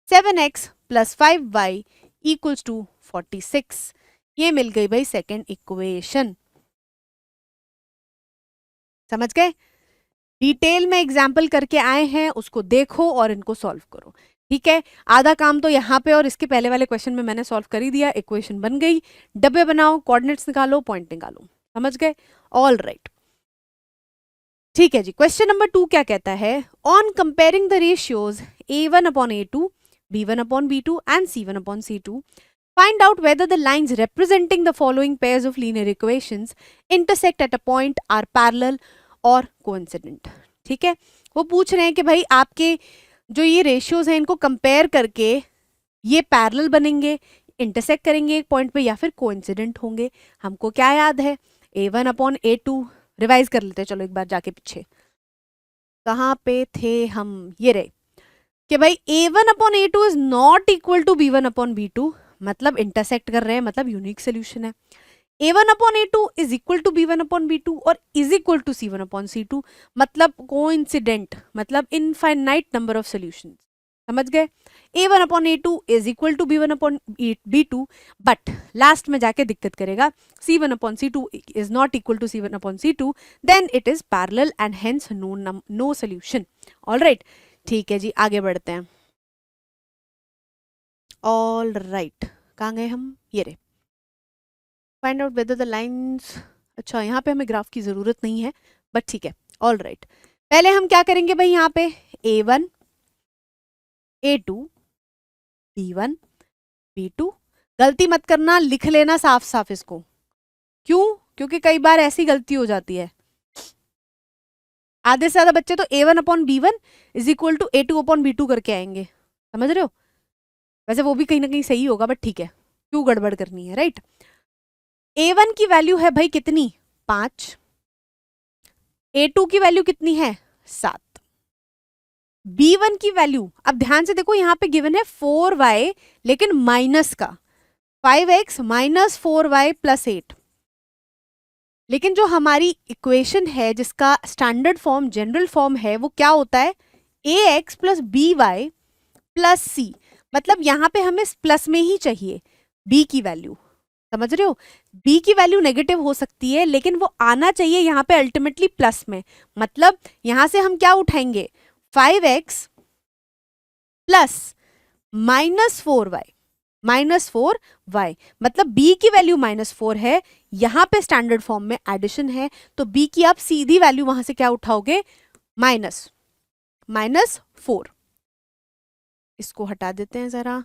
7x + 5y = 46, ये मिल गई भाई सेकेंड इक्वेशन। समझ गए? डिटेल में एग्जाम्पल करके आए हैं, उसको देखो और इनको सॉल्व करो, ठीक है। आधा काम तो यहाँ पे और इसके पहले वाले क्वेश्चन में मैंने सॉल्व कर ही दिया, इक्वेशन बन गई, डब्बे बनाओ, कोऑर्डिनेट्स निकालो, पॉइंट निकालो, समझ गए? ऑल राइट, ठीक है जी। क्वेश्चन नंबर 2 क्या कहता है, on comparing the ratios a1/a2, b1/b2 and c1/c2, find out whether the lines representing the following pairs of linear equations intersect at a point are parallel और coincident, ठीक है। वो पूछ रहे हैं कि भाई आपके जो ये रेशियोज हैं इनको कंपेयर करके ये पैरेलल बनेंगे, इंटरसेक्ट करेंगे एक पॉइंट पे, या फिर कोइंसिडेंट होंगे। हमको क्या याद है, a1/a2, रिवाइज कर लेते हैं चलो एक बार जाके पीछे, कहाँ पे थे हम, ये रहे कि भाई a1/a2 is not equal to b1/b2, मतलब इंटरसेक्ट कर रहे हैं, मतलब यूनिक सोल्यूशन है। a1/a2 is equal to b1/b2 और इज इक्वल टू c1/c2, मतलब कोइंसिडेंट, मतलब इनफाइनाइट नंबर ऑफ सॉल्यूशंस, समझ गए? a1/a2 is equal to b1/b2, but last में जाके दिक्कत करेगा, c1/c2 is not equal to c1/c2, then it is parallel and hence no solution. All right, ठीक है जी, आगे बढ़ते हैं। ऑल राइट, कहाँ गए हम, ये रहे, find out whether the lines, अच्छा यहाँ पे हमें ग्राफ की जरूरत नहीं है, बट ठीक है। ऑल राइट, पहले हम क्या करेंगे भाई, यहाँ पे a1 a2 b1 b2, गलती मत करना, लिख लेना साफ साफ इसको, क्यों, क्योंकि कई बार ऐसी गलती हो जाती है, आधे से ज्यादा बच्चे तो a1/b1 is equal to a2/b2 करके आएंगे, समझ रहे हो? वैसे वो भी कहीं ना कहीं सही होगा, बट ठीक है, क्यों गड़बड़ करनी है, राइट। a1 की वैल्यू है भाई कितनी, 5, a2 की वैल्यू कितनी है, 7, b1 की वैल्यू, अब ध्यान से देखो यहाँ पे गिवन है 4y, लेकिन माइनस का, 5x - 4y + 8, लेकिन जो हमारी इक्वेशन है जिसका स्टैंडर्ड फॉर्म, जनरल फॉर्म है, वो क्या होता है, ax + by + c, मतलब यहाँ पे हमें प्लस में ही चाहिए b की वैल्यू, समझ रहे हो? b की वैल्यू नेगेटिव हो सकती है, लेकिन वो आना चाहिए यहाँ पे अल्टीमेटली प्लस में, मतलब यहाँ से हम क्या उठाएंगे, 5x + -4y, मतलब b की वैल्यू -4 है, यहाँ पे स्टैंडर्ड फॉर्म में एडिशन है, तो b की आप सीधी वैल्यू वहां से क्या उठाओगे, -4। इसको हटा देते हैं जरा,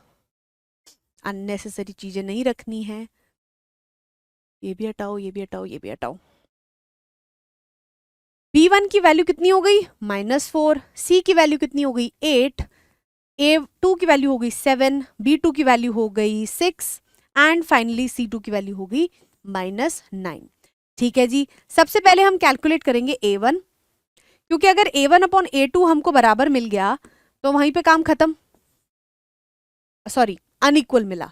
अननेसेसरी चीजें नहीं रखनी है, ये भी हटाओ, ये भी हटाओ, ये भी हटाओ। b1 की वैल्यू कितनी हो गई, -4, c की वैल्यू कितनी हो गई, 8, a2 की वैल्यू हो गई 7, b2 की वैल्यू हो गई 6 एंड फाइनली c2 की वैल्यू हो गई -9। ठीक है जी, सबसे पहले हम कैलकुलेट करेंगे a1, क्योंकि अगर a1/a2 हमको बराबर मिल गया तो वहीं पे काम खत्म, सॉरी अनइक्वल मिला,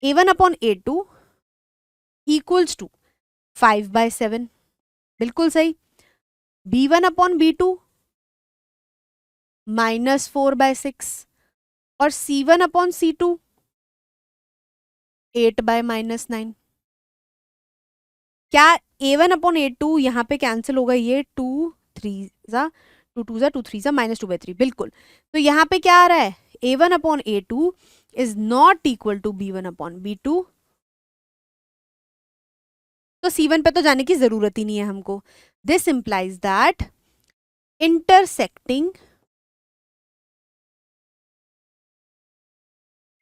a1/a2 इक्वल्स टू 5/7, बिल्कुल सही, b1/b2 -4/6 और c1/c2 8/-9। क्या a1 अपॉन a2 यहाँ पे कैंसिल होगा, ये 2 3 जा 2 2 जा 2 3 जा -2/3, बिल्कुल। तो यहाँ पे क्या आ रहा है, a1 upon a2 is not equal to b1 upon b2। तो c1 पे तो जाने की जरूरत ही नहीं है हमको। This implies that intersecting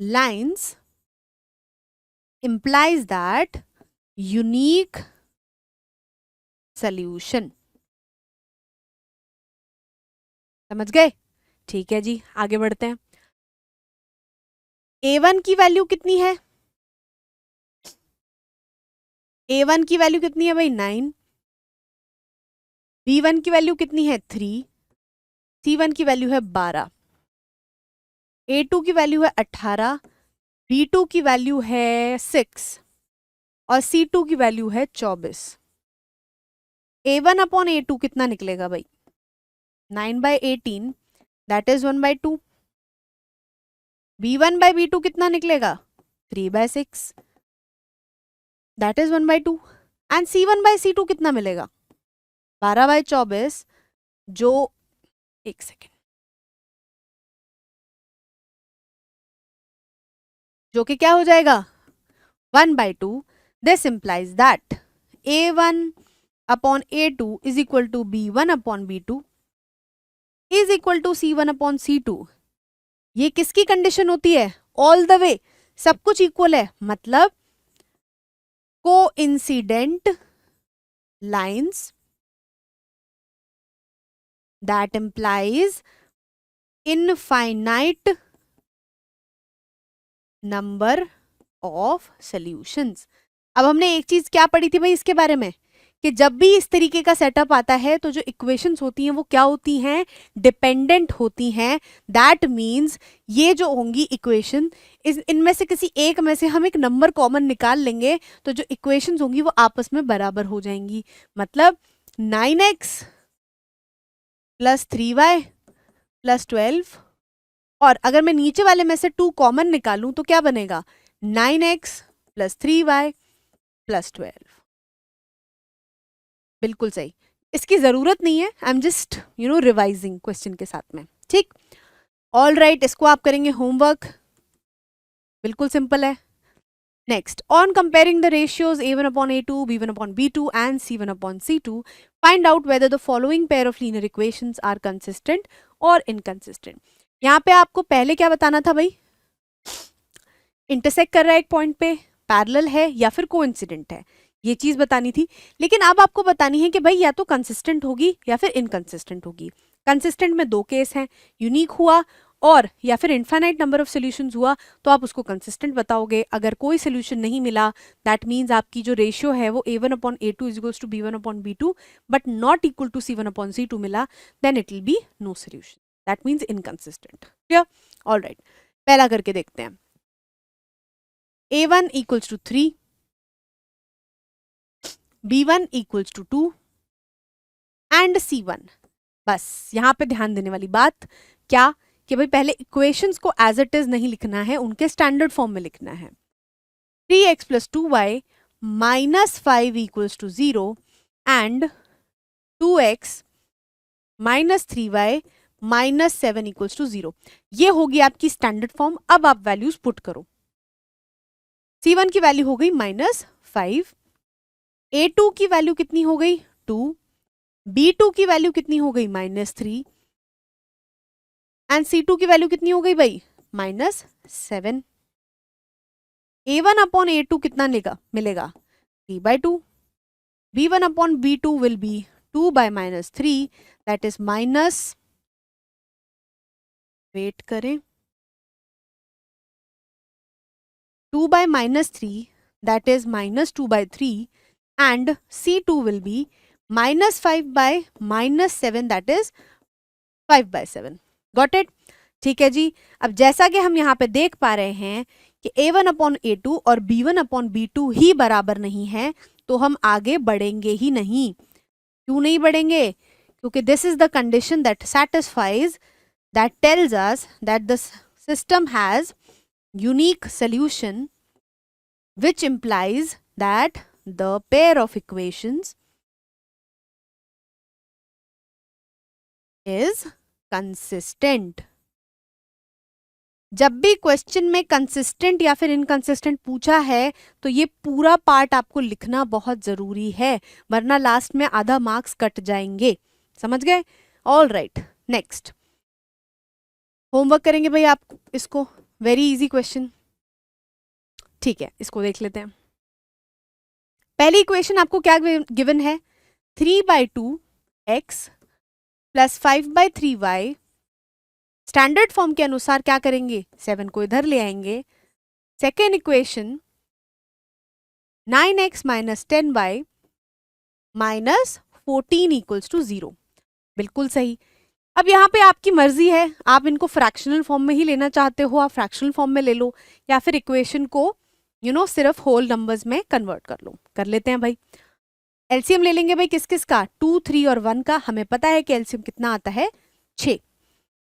lines implies that unique solution। समझ गए? ठीक है जी, आगे बढ़ते हैं। a1 की वैल्यू कितनी है, a1 की वैल्यू कितनी है भाई 9, b1 की वैल्यू कितनी है 3, c1 की वैल्यू है 12, a2 की वैल्यू है 18, b2 की वैल्यू है 6 और c2 की वैल्यू है 24। a1 अपॉन a2 कितना निकलेगा भाई, 9/18 that is 1/2। b1 bye b2 कितना निकलेगा, 3/6 that is 1/2। And c1 bye c2 कितना मिलेगा, 12/24 जो, एक सेकेंड, जो कि क्या हो जाएगा 1/2। This implies that a1 upon a2 is equal to b1 upon b2 is equal to c1 upon c2। ये किसकी कंडीशन होती है, ऑल द वे सब कुछ इक्वल है, मतलब coincident lines that implies infinite number of solutions. अब हमने एक चीज क्या पढ़ी थी भाई इसके बारे में, कि जब भी इस तरीके का सेटअप आता है तो जो इक्वेशंस होती हैं वो क्या होती हैं, डिपेंडेंट होती हैं। दैट मींस ये जो होंगी इक्वेशन, इनमें से किसी एक में से हम एक नंबर कॉमन निकाल लेंगे तो जो इक्वेशंस होंगी वो आपस में बराबर हो जाएंगी। मतलब 9x प्लस 3y प्लस 12, और अगर मैं नीचे वाले में से 2 कॉमन निकालूं तो क्या बनेगा, 9x प्लस 3y प्लस 12। बिल्कुल सही, इसकी जरूरत नहीं है, I am just revising question के साथ में, ठीक। ऑल राइट, इसको आप करेंगे होमवर्क, बिल्कुल सिंपल है। Next, on comparing the ratios a1 upon a2, b1 upon b2 and c1 upon c2, find out whether the following pair of linear equations are consistent और इनकंसिस्टेंट। यहाँ पे आपको पहले क्या बताना था भाई, इंटरसेक्ट कर रहा है एक पॉइंट पे, पैरेलल है या फिर कोइंसिडेंट है, ये चीज बतानी थी। लेकिन अब आपको बतानी है कि भाई या तो कंसिस्टेंट होगी या फिर इनकंसिस्टेंट होगी। कंसिस्टेंट में 2 केस हैं, यूनिक हुआ और या फिर इनफाइनाइट नंबर ऑफ सॉल्यूशंस हुआ तो आप उसको कंसिस्टेंट बताओगे। अगर कोई सोल्यूशन नहीं मिला, दैट मीन्स आपकी जो रेशियो है वो a1 upon a2 is equals to b1 upon b2 but not equal to c1 upon c2 मिला, then it will be no solution, that means inconsistent. Clear? All right, पहला करके देखते हैं। a1 equals to 3, b1 equals to 2 and c1। बस यहाँ पे ध्यान देने वाली बात क्या, कि भाई पहले इक्वेशंस को एज इट इज नहीं लिखना है, उनके स्टैंडर्ड फॉर्म में लिखना है। 3x plus 2y minus 5 equals to 0 and 2x minus 3y minus 7 equals to 0। ये होगी आपकी स्टैंडर्ड फॉर्म। अब आप वैल्यूज पुट करो। c1 की वैल्यू हो गई -5, a2 की वैल्यू कितनी हो गई 2, b2 की वैल्यू कितनी हो गई -3 एंड c2 की वैल्यू कितनी हो गई भाई -7। a1 अपॉन a2 कितना मिलेगा 3/2, b1 upon b2 will be 2 by -3 that is minus, wait करें, 2 by -3 that is -2/3 and c2 will be -5 by -7 that is 5/7। Got it? ठीक है जी। अब जैसा कि हम यहाँ पे देख पा रहे हैं कि a1 अपॉन a2 और b1 अपॉन b2 ही बराबर नहीं है, तो हम आगे बढ़ेंगे ही नहीं। क्यों नहीं बढ़ेंगे? क्योंकि this is the condition that satisfies, that tells us that the system has unique solution, which implies that the pair of equations is consistent. जब भी क्वेश्चन में कंसिस्टेंट या फिर इनकंसिस्टेंट पूछा है तो ये पूरा पार्ट आपको लिखना बहुत जरूरी है, वरना लास्ट में आधा मार्क्स कट जाएंगे। समझ गए? ऑल राइट, नेक्स्ट होमवर्क करेंगे भाई आप इसको, वेरी इजी क्वेश्चन। ठीक है, इसको देख लेते हैं। पहली इक्वेशन आपको क्या गिवन है? 3/2x plus 5/3y। Standard form के अनुसार क्या करेंगे? 7 को इधर ले आएंगे। Second equation 9x minus 10y minus 14 equals to 0। बिल्कुल सही। अब यहाँ पे आपकी मर्जी है, आप इनको फ्रैक्शनल फॉर्म में ही लेना चाहते हो, आप फ्रैक्शनल फॉर्म में ले लो, या फिर इक्वेशन को सिर्फ होल नंबर्स में कन्वर्ट कर लो। कर लेते हैं भाई। एलसीएम ले लेंगे भाई किस किस का? 2, 3 और 1 का। हमें पता है कि एलसीएम कितना आता है? 6।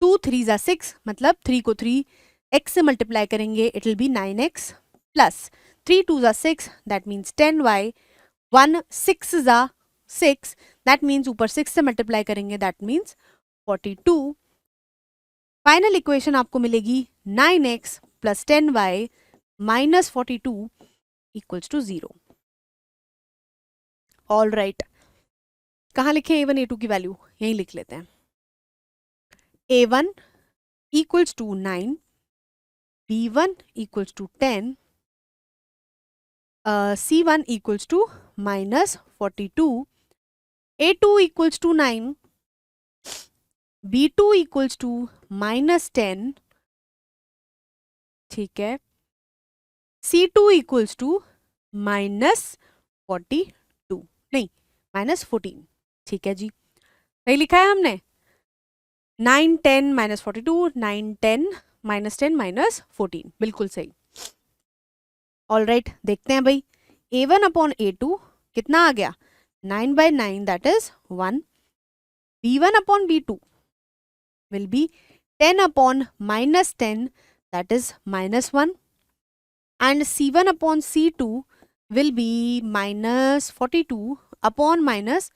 2 3 ज़ा 6, मतलब 3 को 3 x से मल्टीप्लाई करेंगे, it will B 9x plus 3 2 ज़ा 6, दैट मीन्स 10y। 1 6 ज़ा 6, दैट मीन्स ऊपर 6 से मल्टीप्लाई करेंगे, दैट मीन्स 42। फाइनल इक्वेशन आपको मिलेगी 9x plus 10y minus 42 equals to 0। All right, कहाँ लिखे A1 A2 की वैल्यू? यहीं लिख लेते हैं। A1 equals to 9, B1 equals to 10, C1 equals to minus 42, A2 equals to 9, B2 equals to minus 10, ठीक है, C2 इक्वल्स टू माइनस 42, नहीं माइनस 14, ठीक है जी, सही लिखा है हमने। 9 10 माइनस 42, 9 10 माइनस 10 माइनस 14, बिल्कुल सही। ऑल राइट, देखते हैं भाई। A1 अपॉन A2 कितना आ गया? 9/9, that is 1। B1 upon B2 will be 10 upon minus 10, that is minus 1, and C1 upon C2 will be minus 42 upon minus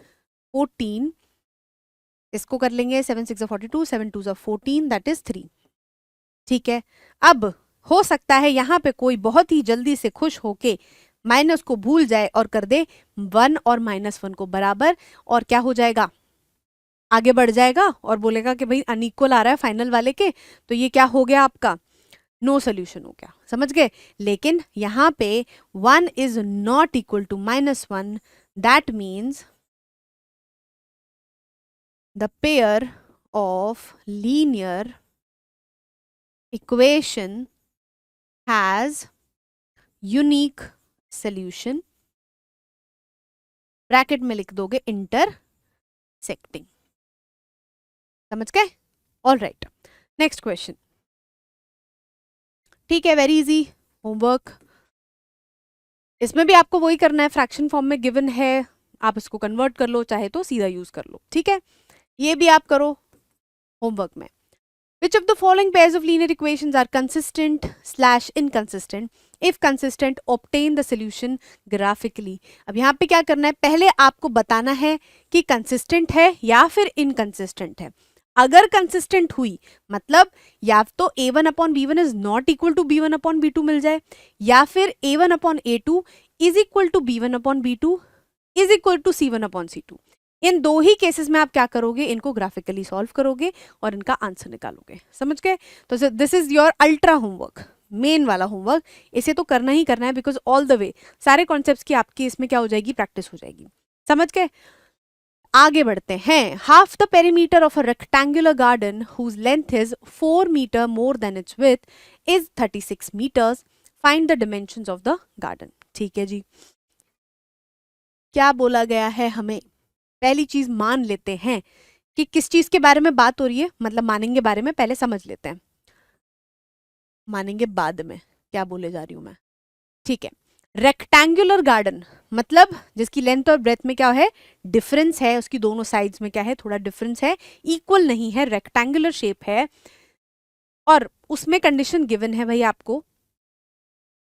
14। इसको कर लेंगे 7 6 42, 7 2 14, that is 3। ठीक है, अब हो सकता है यहाँ पे कोई बहुत ही जल्दी से खुश होके माइनस को भूल जाए और कर दे 1 और -1 को बराबर, और क्या हो जाएगा? आगे बढ़ जाएगा और बोलेगा कि भाई अनइक्वल आ रहा है फाइनल वाले के, तो ये क्या हो गया आपका? नो सोल्यूशन हो गया। समझ गए? लेकिन यहाँ पे 1 is not equal to -1, that means the pair of linear equation has unique solution. Bracket में लिख दोगे इंटरसेक्टिंग। समझ गए? All right, next question. ठीक है, वेरी इजी होमवर्क। इसमें भी आपको वही करना है, फ्रैक्शन फॉर्म में गिवन है, आप इसको कन्वर्ट कर लो, चाहे तो सीधा यूज कर लो। ठीक है, ये भी आप करो होमवर्क में। Which of the following pairs of linear equations are consistent / inconsistent? If consistent, obtain the solution graphically। अब यहाँ पे क्या करना है? पहले आपको बताना है कि consistent है या फिर inconsistent है। अगर consistent हुई मतलब या तो A1 upon B1 is not equal to B1 upon B2 मिल जाए, या फिर A1 upon A2 is equal to B1 upon B2 is equal to C1 upon C2। इन दो ही केसेस में आप क्या करोगे? इनको ग्राफिकली सॉल्व करोगे और इनका आंसर निकालोगे। समझ गए? तो this is your ultra homework, main वाला होमवर्क। इसे तो करना ही करना है, बिकॉज ऑल द वे सारे कॉन्सेप्ट्स की आपकी इसमें क्या हो जाएगी? प्रैक्टिस हो जाएगी। समझ गए? आगे बढ़ते हैं। Half the perimeter of a rectangular garden whose length is 4 metre more than its width is 36 metres. Find the dimensions of the garden. ठीक है जी, क्या बोला गया है हमें? पहली चीज मान लेते हैं कि किस चीज के बारे में बात हो रही है, मतलब मानेंगे बारे में पहले समझ लेते हैं, मानेंगे बाद में क्या बोले जा रही हूं मैं। ठीक है, रेक्टेंगुलर गार्डन मतलब जिसकी लेंथ और ब्रेथ में क्या है? डिफरेंस है, उसकी दोनों साइड्स में क्या है? थोड़ा डिफरेंस है, इक्वल नहीं है, रेक्टेंगुलर शेप है, और उसमें कंडीशन गिवन है भाई आपको।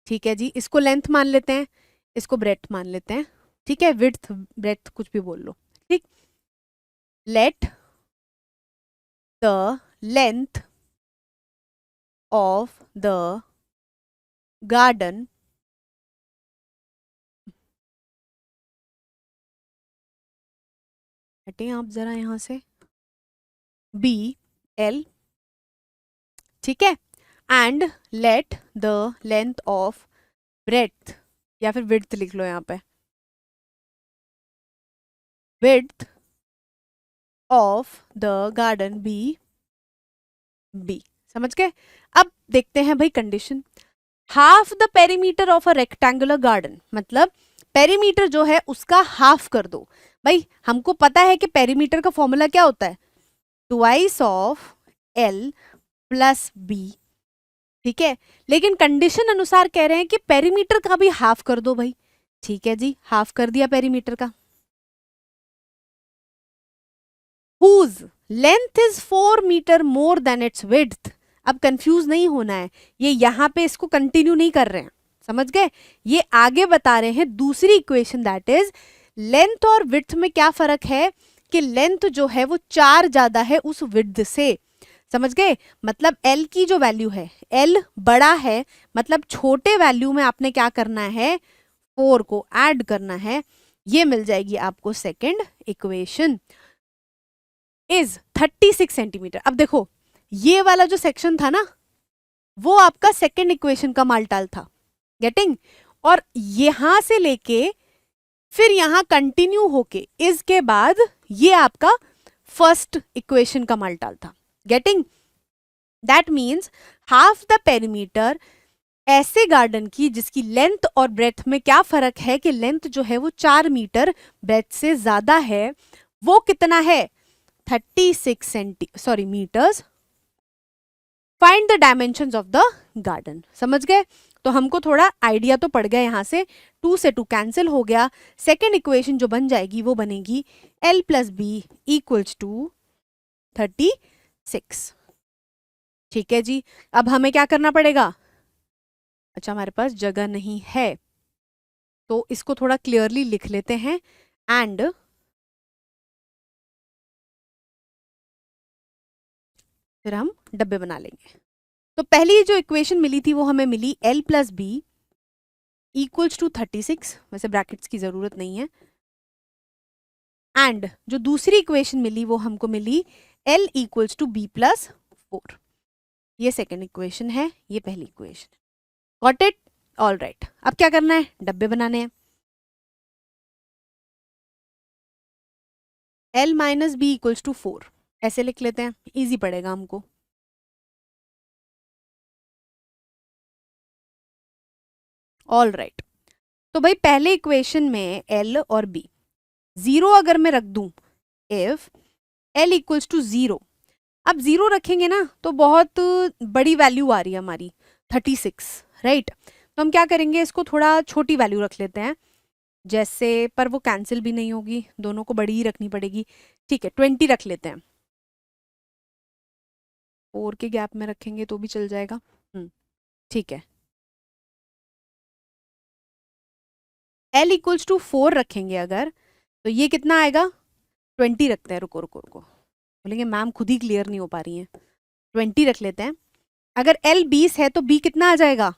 ठीक है जी, इसको लेंथ मान लेते हैं। इसको ब्रेथ मान लेते हैं, ठीक है, विड्थ ब्रेथ कुछ भी बोल लो, ठीक। Let the length of the garden हटे आप जरा यहां से, बी एल, ठीक है, and let the length of breadth, या फिर विड्थ लिख लो यहाँ पे, width of the garden be B. समझ गए? अब देखते हैं भाई condition. Half the perimeter of a rectangular garden, मतलब पेरीमीटर जो है उसका हाफ कर दो। भाई हमको पता है कि पेरीमीटर का फॉर्मूला क्या होता है, twice of L plus B, ठीक है, लेकिन कंडीशन अनुसार कह रहे हैं कि पेरीमीटर का भी हाफ कर दो भाई। ठीक है जी, हाफ कर दिया पेरीमीटर का। whose length is 4 metre more than its width। अब कंफ्यूज नहीं होना है, ये यहां पे इसको कंटिन्यू नहीं कर रहे हैं, समझ गए, ये आगे बता रहे हैं दूसरी इक्वेशन, दैट इज लेंथ और विड्थ में क्या फर्क है कि लेंथ जो है वो 4 ज्यादा है उस विड्थ से। समझ गए? मतलब L की जो वैल्यू है, L बड़ा है, मतलब छोटे वैल्यू में आपने क्या करना है, 4 को ऐड करना है, ये मिल जाएगी आपको सेकेंड इक्वेशन, इज 36 सेंटीमीटर। अब देखो ये वाला जो सेक्शन था ना, वो आपका सेकेंड इक्वेशन का मालटाल था, गेटिंग, और यहां से लेके फिर यहां कंटिन्यू होके इस के बाद ये आपका फर्स्ट इक्वेशन का मालटाल था, getting. That means half the perimeter ऐसे गार्डन की जिसकी लेंथ और ब्रेथ में क्या फर्क है कि लेंथ जो है वो 4 मीटर ब्रेथ से ज्यादा है, वो कितना है, 36 metres. Find the dimensions of the garden. समझ गए? तो हमको थोड़ा आइडिया तो पड़ गया, यहां से 2 से 2 कैंसिल हो गया। सेकेंड इक्वेशन जो बन जाएगी वो बनेगी L plus B equals to 36। ठीक है जी, अब हमें क्या करना पड़ेगा, अच्छा हमारे पास जगह नहीं है तो इसको थोड़ा क्लियरली लिख लेते हैं, एंड फिर हम डब्बे बना लेंगे। तो पहली जो इक्वेशन मिली थी वो हमें मिली L plus B equals to 36, वैसे ब्रैकेट्स की जरूरत नहीं है, एंड जो दूसरी इक्वेशन मिली वो हमको मिली L equals to B plus 4। ये सेकेंड इक्वेशन है, ये पहली equation. Got it? All right, अब क्या करना है, डब्बे बनाने हैं। L minus B equals to 4 ऐसे लिख लेते हैं, इजी पड़ेगा हमको। ऑल राइट, तो भाई पहले इक्वेशन में L और B, 0 अगर मैं रख दूं, इफ L इक्वल्स टू 0, अब 0 रखेंगे ना तो बहुत बड़ी वैल्यू आ रही है हमारी 36, राइट। तो हम क्या करेंगे, इसको थोड़ा छोटी वैल्यू रख लेते हैं, जैसे, पर वो कैंसिल भी नहीं होगी, दोनों को बड़ी ही रखनी पड़ेगी। ठीक है, 20 रख लेते हैं, 4 के गैप में रखेंगे तो भी चल जाएगा। ठीक है, L इक्वल्स टू 4 रखेंगे अगर, तो ये कितना आएगा, 20 रखते हैं, रुको रुको रुको, बोलेंगे मैम खुद ही क्लियर नहीं हो पा रही है, 20 रख लेते हैं। अगर L 20 है तो B कितना आ जाएगा,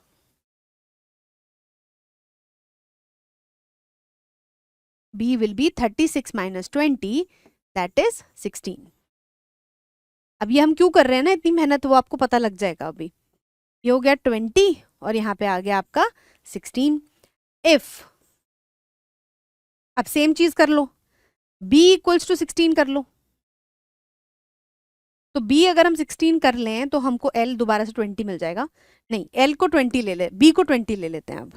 B will be 36 minus 20, that is 16। अब ये हम क्यों कर रहे हैं ना इतनी मेहनत, वो आपको पता लग जाएगा अभी। ये हो गया 20 और यहाँ पे आ गया आपका 16। इफ, अब सेम चीज कर लो, B इक्वल्स टू 16 कर लो, तो B अगर हम 16 कर लें तो हमको L दोबारा से 20 मिल जाएगा। नहीं, L को 20 ले ले, B को 20 ले लेते हैं, अब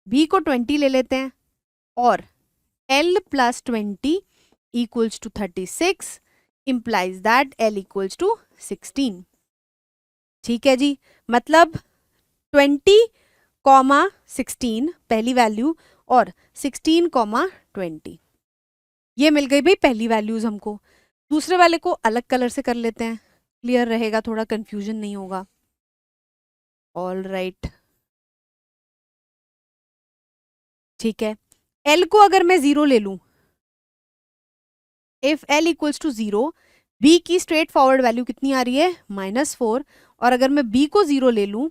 B को 20 ले लेते हैं, और L plus 20 equals to 36 implies that L equals to 16। ठीक है जी, मतलब 20 कॉमा 16 पहली वैल्यू, और 16 कॉमा 20, ये मिल गई भाई पहली वैल्यूज हमको। दूसरे वाले को अलग कलर से कर लेते हैं, क्लियर रहेगा, थोड़ा कंफ्यूजन नहीं होगा। ऑल राइट, ठीक है, एल को अगर मैं 0 ले लूं, if L equals to 0, B की स्ट्रेट फॉरवर्ड वैल्यू कितनी आ रही है, -4, और अगर मैं बी को 0 ले लूं,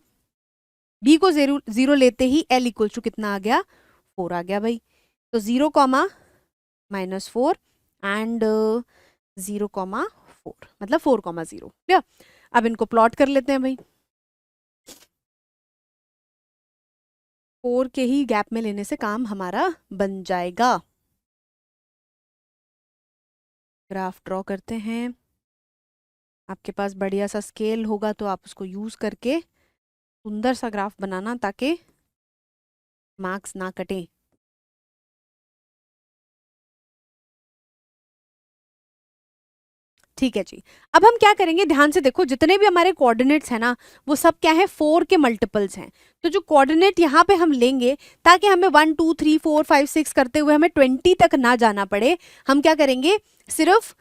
बी को 0 लेते ही एल इक्वल टू कितना आ गया, 4 आ गया भाई। तो 0 कॉमा -4 एंड 0 कॉमा 4, मतलब 4 कॉमा 0। क्लियर? अब इनको प्लॉट कर लेते हैं भाई, 4 के ही गैप में लेने से काम हमारा बन जाएगा। ग्राफ ड्रॉ करते हैं, आपके पास बढ़िया सा स्केल होगा तो आप उसको यूज करके सुंदर सा ग्राफ बनाना ताकि मार्क्स ना कटें। ठीक है जी, अब हम क्या करेंगे, ध्यान से देखो, जितने भी हमारे कोऑर्डिनेट्स हैं ना, वो सब क्या है, 4 के मल्टीपल्स हैं। तो जो कोऑर्डिनेट यहाँ पे हम लेंगे, ताकि हमें 1 2 3 4 5 6 करते हुए हमें 20 तक ना जाना पड़े, हम क्या करेंगे, सिर्फ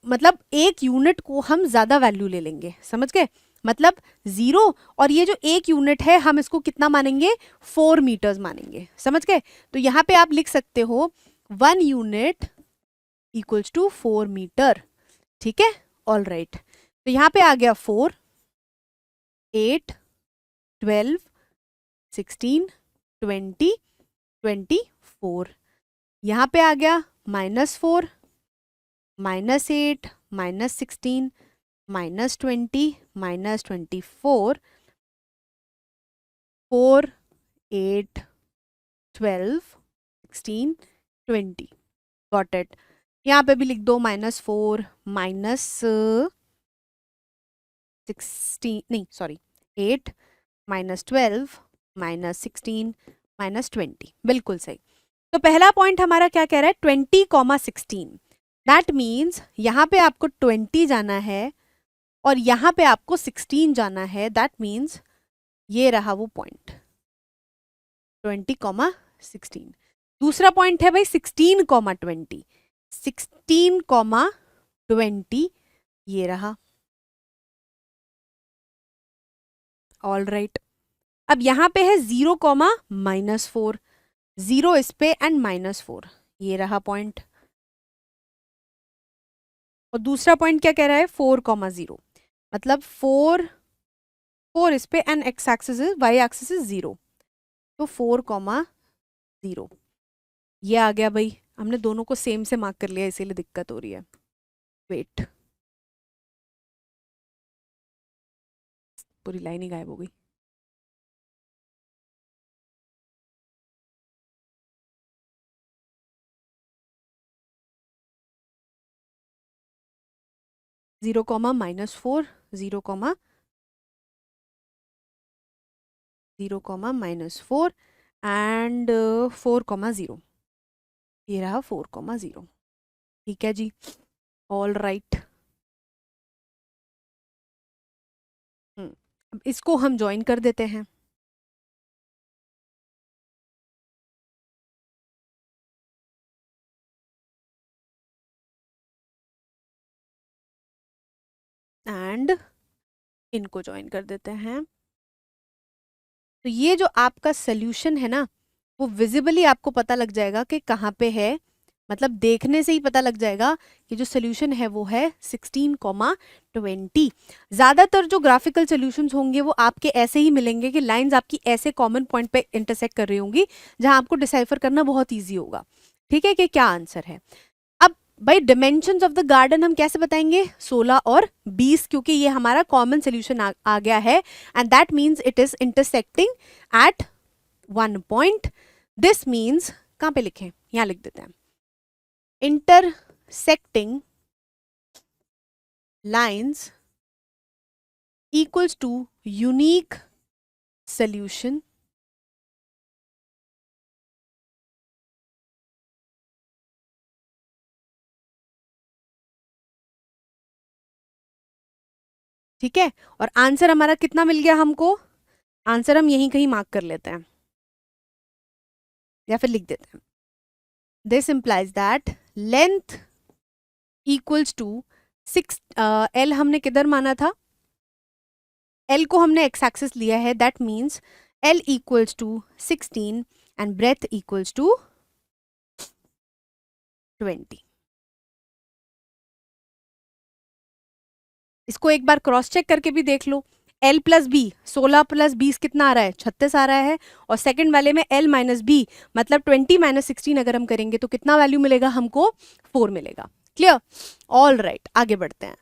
मतलब एक यूनिट को हम ज्यादा वैल्यू ले लेंगे। समझ गए? मतलब 0, और ये जो एक यूनिट है हम इसको कितना मानेंगे, 4 मीटर्स मानेंगे। समझ गए? तो यहाँ पे आप लिख सकते हो 1 यूनिट इक्वल्स टू 4 मीटर। ठीक है, ऑल राइट। तो यहाँ पे आ गया 4, 8, 12, 16, 20, 24। यहाँ पे आ गया -4, -8, -16, -20, -24, 4, 8, 12, 16, 20। Got it? यहाँ पे भी लिख दो -4, -16, नहीं सॉरी, 8, -12, -16, -20। बिल्कुल सही। तो पहला पॉइंट हमारा क्या कह रहा है, 20,16। दैट मीन्स यहाँ पे आपको 20 जाना है और यहाँ पे आपको 16 जाना है। दैट मीन्स ये रहा वो पॉइंट 20,16। दूसरा पॉइंट है भाई 16,20, 16,20 ये रहा। All right. अब यहाँ पे है 0,-4, 0 इस पे एंड -4, ये रहा पॉइंट। और दूसरा पॉइंट क्या कह रहा है, 4,0, मतलब 4 इस पे and X axis is, Y axis is 0, तो 4,0 ये आ गया भाई। हमने दोनों को सेम से मार्क कर लिया, इसीलिए दिक्कत हो रही है। वेट, पूरी लाइन ही गायब हो गई। -4, 0,-4 एंड 4,0, ये रहा 4,0। ठीक है जी, ऑल राइट। अब इसको हम ज्वाइन कर देते हैं। एंड इनको ज्वाइन कर देते हैं। तो ये जो आपका सोल्यूशन है ना, वो विजिबली आपको पता लग जाएगा कि कहाँ पे है, मतलब देखने से ही पता लग जाएगा कि जो सोल्यूशन है वो है 16,20। ज्यादातर जो ग्राफिकल सोल्यूशंस होंगे वो आपके ऐसे ही मिलेंगे कि लाइंस आपकी ऐसे कॉमन पॉइंट पे इंटरसेक्ट कर रही होंगी, जहां आपको डिसाइफर करना बहुत ईजी होगा। ठीक है, कि क्या आंसर है। अब भाई डिमेंशंस ऑफ द गार्डन हम कैसे बताएंगे, 16 और 20, क्योंकि ये हमारा कॉमन सोल्यूशन आ गया है and that means it is intersecting at 1 point. This means, कहां पे लिखें, यहां लिख देते हैं, intersecting lines equals to unique solution ठीक है। और आंसर हमारा कितना मिल गया हमको, आंसर हम यहीं कहीं मार्क कर लेते हैं या फिर लिख देते हैं। This implies that length equals to 6, L हमने किधर माना था, एल को हमने एक्स एक्सिस लिया है, that means L equals to 16 and breadth equals to 20। इसको एक बार क्रॉस चेक करके भी देख लो। L प्लस बी, 16 प्लस 20 कितना आ रहा है, 36 आ रहा है। और सेकंड वाले में L माइनस बी मतलब 20 माइनस 16 अगर हम करेंगे तो कितना वैल्यू मिलेगा हमको, 4 मिलेगा। क्लियर? ऑल राइट, आगे बढ़ते हैं।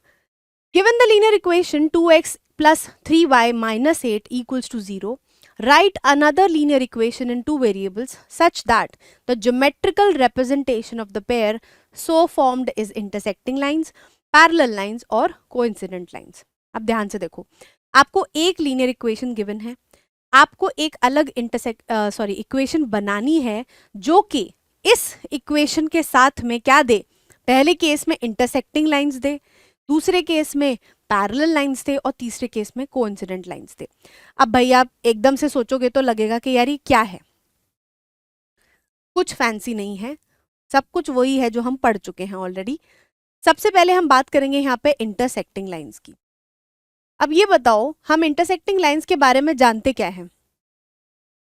Given the linear equation 2x plus 3y minus 8 equals to 0, write another linear equation in two variables such that the geometrical representation of the pair so formed is intersecting lines, parallel lines और coincident lines। अब ध्यान से देखो, आपको एक linear equation given है, आपको एक अलग इक्वेशन बनानी है जो कि इस इक्वेशन के साथ में क्या दे, पहले केस में इंटरसेक्टिंग लाइंस दे, दूसरे केस में पैरेलल लाइंस थे और तीसरे केस में कोइंसिडेंट लाइंस थे। अब भाई आप एकदम से सोचोगे तो लगेगा कि यार ये क्या है, कुछ फैंसी नहीं है, सब कुछ वही है जो हम पढ़ चुके हैं ऑलरेडी। सबसे पहले हम बात करेंगे यहाँ पे इंटरसेक्टिंग लाइंस की। अब ये बताओ, हम इंटरसेक्टिंग लाइंस के बारे में जानते क्या है?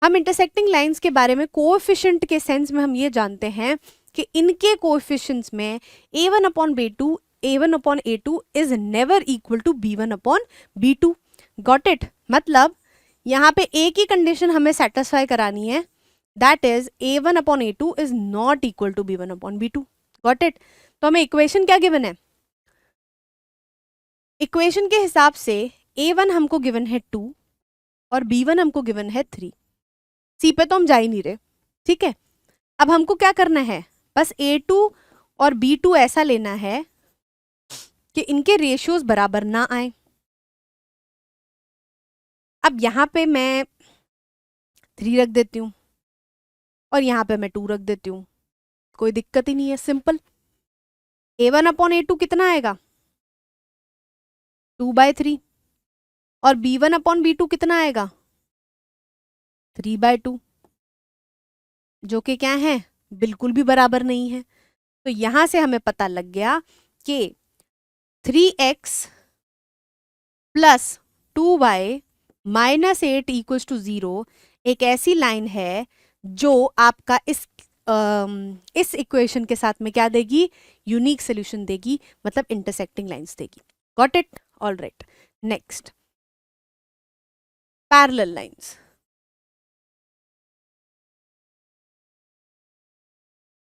हम इंटरसेक्टिंग लाइंस के बारे में कोएफिशिएंट के सेंस में हम ये जानते हैं कि इनके कोएफिशिएंट्स में a1 upon b2 a1 upon a2 is never equal to b1 upon b2। Got it? मतलब यहाँ पे एक ही कंडीशन हमें सेटिस्फाई करानी है, that is a1 upon a2 is not equal to b1 upon b2। Got it? तो हमें equation क्या गिवन है? इक्वेशन के हिसाब से a1 हमको गिवन है 2 और b1 हमको गिवन है 3। सी पे तो हम जा ही नहीं रहे, ठीक है। अब हमको क्या करना है, बस a2 और b2 ऐसा लेना है कि इनके रेशियोज बराबर ना आए। अब यहां पे मैं 3 रख देती हूं और यहां पे मैं 2 रख देती हूं, कोई दिक्कत ही नहीं है, सिंपल। a1 अपॉन a2 कितना आएगा, 2/3 और b1 अपॉन b2 कितना आएगा, 3/2, जो कि क्या है, बिल्कुल भी बराबर नहीं है। तो यहां से हमें पता लग गया कि 3x plus 2y minus 8 equals to 0 एक ऐसी लाइन है जो आपका इस इक्वेशन के साथ में क्या देगी, यूनिक सोल्यूशन देगी, मतलब इंटरसेक्टिंग लाइंस देगी। Got it? All right, next parallel lines.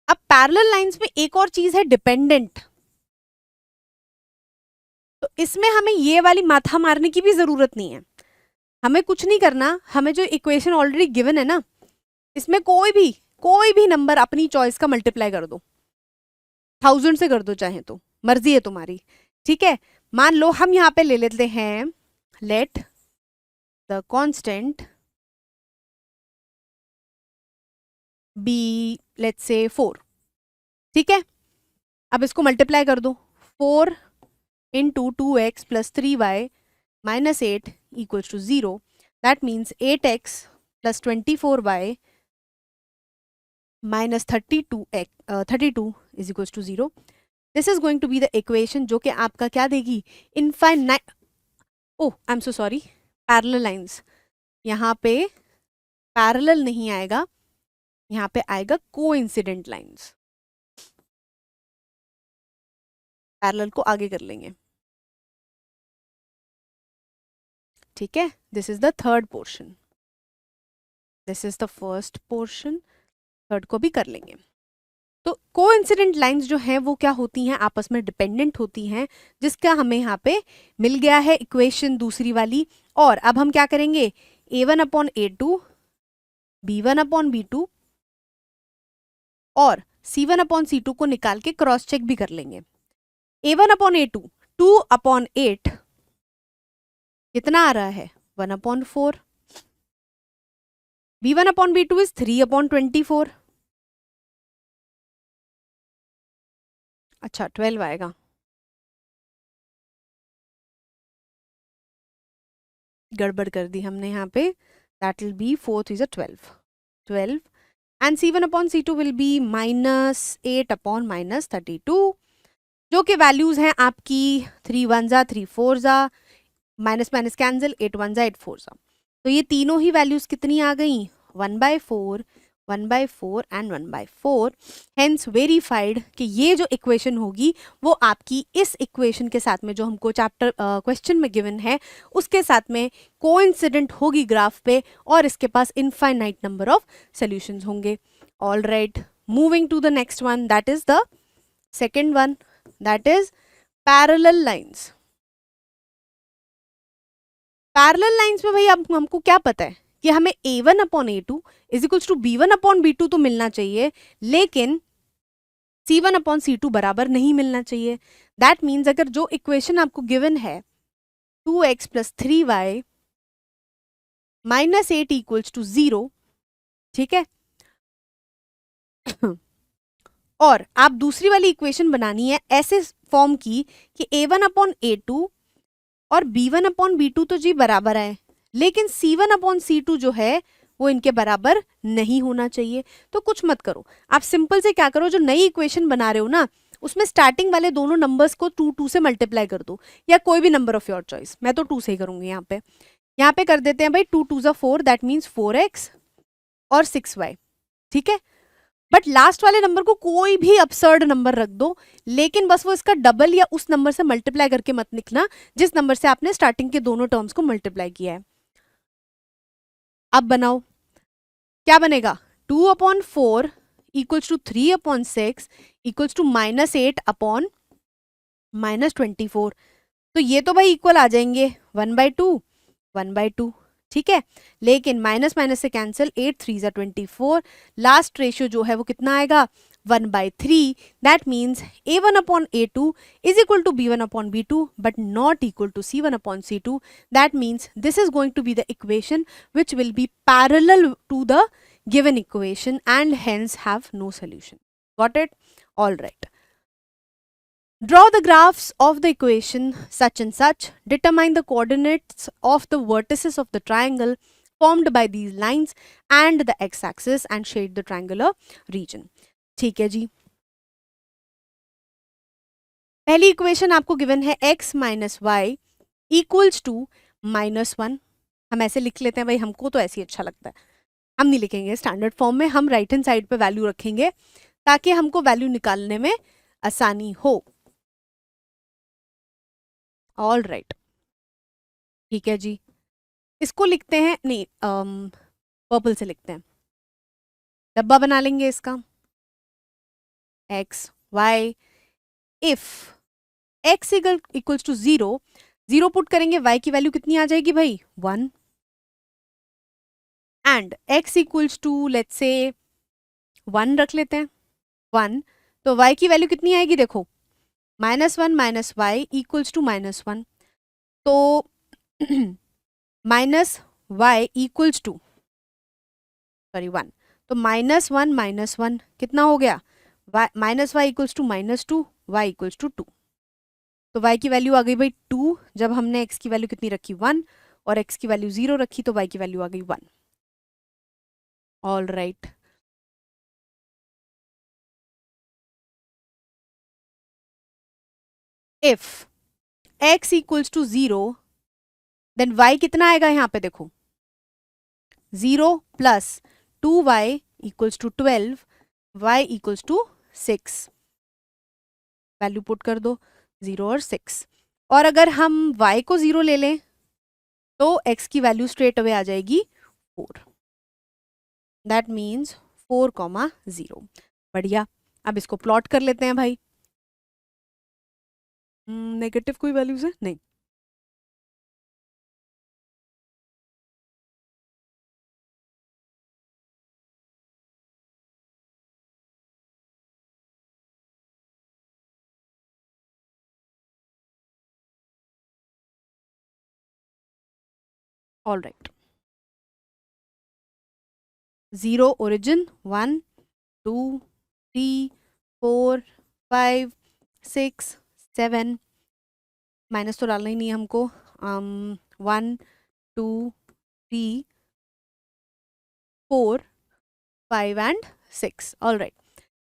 अब पैरेलल लाइंस में एक और चीज है, डिपेंडेंट। तो इसमें हमें ये वाली माथा मारने की भी जरूरत नहीं है, हमें कुछ नहीं करना। हमें जो इक्वेशन ऑलरेडी गिवन है ना, इसमें कोई भी नंबर अपनी चॉइस का मल्टीप्लाई कर दो, 1000 से कर दो चाहे, तो मर्जी है तुम्हारी, ठीक है। मान लो हम यहाँ पे ले लेते हैं, let the constant be let's say 4, ठीक है। अब इसको मल्टीप्लाई कर दो, 4 into 2x plus 3y minus 8 equals to 0. That means 8x plus 24y minus 32 is equals to 0. This is going to be the equation जो कि आपका क्या देगी, infinite, oh I'm so sorry, parallel lines। यहाँ पे parallel नहीं आएगा, यहाँ पे आएगा coincident lines। पैरेलल को आगे कर लेंगे, ठीक है। This is the third portion, this is the first portion, third को भी कर लेंगे। तो कोइंसिडेंट लाइंस जो हैं वो क्या होती हैं, आपस में डिपेंडेंट होती हैं, जिसका हमें यहाँ पे मिल गया है इक्वेशन दूसरी वाली। और अब हम क्या करेंगे, a1 upon a2, b1 upon b2 और c1 अपॉन c2 को निकाल के क्रॉस चेक भी कर लेंगे। a1 अपॉन a2 2 अपॉन 8 कितना आ रहा है, 1 upon 4। b1 upon b2 is 3 upon 24, अच्छा 12 आएगा, गड़बड़ कर दी हमने यहाँ पे, that will be 4 3 12 and c1 upon c2 will be minus 8 upon minus 32, जो कि वैल्यूज हैं आपकी 3 1 जा 3 4 जा, माइनस माइनस कैंसिल, 8 1 जा 8 4 जा। तो ये तीनों ही वैल्यूज कितनी आ गई, 1/4 1/4 एंड 1/4, हेंस वेरीफाइड कि ये जो इक्वेशन होगी वो आपकी इस इक्वेशन के साथ में जो हमको चैप्टर क्वेश्चन में गिवन है उसके साथ में कोइंसिडेंट होगी ग्राफ पे, और इसके पास इनफाइनाइट नंबर ऑफ सॉल्यूशंस होंगे. All right, moving to the next one, that is the second one, that is parallel lines. Parallel lines में भाई अब हमको क्या पता है कि हमें a1/a2 is equals to b1/b2 तो मिलना चाहिए, लेकिन c1/c2 बराबर नहीं मिलना चाहिए. दैट मीन्स अगर जो इक्वेशन आपको गिवन है 2x + 3y - 8 इक्वल्स टू 0, ठीक है, और आप दूसरी वाली इक्वेशन बनानी है ऐसे फॉर्म की कि a1/a2 और b1/b2 तो जी बराबर है, लेकिन c1/c2 जो है वो इनके बराबर नहीं होना चाहिए. तो कुछ मत करो, आप सिंपल से क्या करो, जो नई इक्वेशन बना रहे हो ना उसमें स्टार्टिंग वाले दोनों नंबर्स को 2 से मल्टीप्लाई कर दो, या कोई भी नंबर ऑफ योर चॉइस. मैं तो 2 से ही करूंगी. यहाँ पे कर देते हैं भाई 2 2 ज़ा 4, दैट मीन्स 4x और 6y. ठीक है, बट लास्ट वाले नंबर को कोई भी अपसर्ड नंबर रख दो, लेकिन बस वो इसका डबल या उस नंबर से मल्टीप्लाई करके मत लिखना जिस नंबर से आपने स्टार्टिंग के दोनों टर्म्स को मल्टीप्लाई किया है. अब बनाओ, क्या बनेगा, 2/4 इक्वल्स टू 3/6 इक्वल्स टू -8 -24. तो ये तो भाई इक्वल आ जाएंगे 1/2 1/2. ठीक है, लेकिन माइनस माइनस से कैंसिल, 8 3 ज़ा 24. लास्ट रेशियो जो है वो कितना आएगा, 1/3. That means a1/a2 is equal to b1/b2 but not equal to c1/c2. That means this is going to be the equation which will be parallel to the given equation and hence have no solution. Got it? All right. Draw the graphs of the equation such and such. Determine the coordinates of the vertices of the triangle formed by these lines and the x-axis and shade the triangular region. ठीक है जी, पहली equation आपको given है x - y equals to -1. हम ऐसे लिख लेते हैं भाई, हमको तो ऐसे ही अच्छा लगता है. हम नहीं लिखेंगे स्टैंडर्ड फॉर्म में, हम राइट हैंड साइड पे वैल्यू रखेंगे ताकि हमको वैल्यू निकालने में आसानी हो. ऑल राइट, ठीक है जी, इसको लिखते हैं, नहीं पर्पल से लिखते हैं, डब्बा बना लेंगे इसका. x y, if x equals to 0, 0 put करेंगे, y की वैल्यू कितनी आ जाएगी भाई, 1. And x equals to let's say 1 रख लेते हैं, 1. तो y की वैल्यू कितनी आएगी, देखो -1 - y इक्वल्स टू -1. तो -y इक्वल्स टू सॉरी 1. तो -1 - 1 कितना हो गया, -y equals to -2, y equals to 2. तो y की वैल्यू आ गई भाई 2, जब हमने x की वैल्यू कितनी रखी 1 और x की वैल्यू 0 रखी तो y की वैल्यू आ गई 1. All right, if x equals to 0 then y कितना आएगा, यहाँ पे देखो 0 plus 2y equals to 12, y equals to 6. Value put कर दो 0 और 6. और अगर हम y को 0 ले लें तो x की वैल्यू स्ट्रेट अवे आ जाएगी 4. That means 4,0. बढ़िया, अब इसको प्लॉट कर लेते हैं भाई. नेगेटिव कोई वैल्यूज है नहीं, ऑल राइट. 0 ओरिजिन, 1 2 3 4 5 6 7, माइनस तो डालना ही नहीं है हमको, 1 2 3 4 5 एंड 6. ऑल राइट,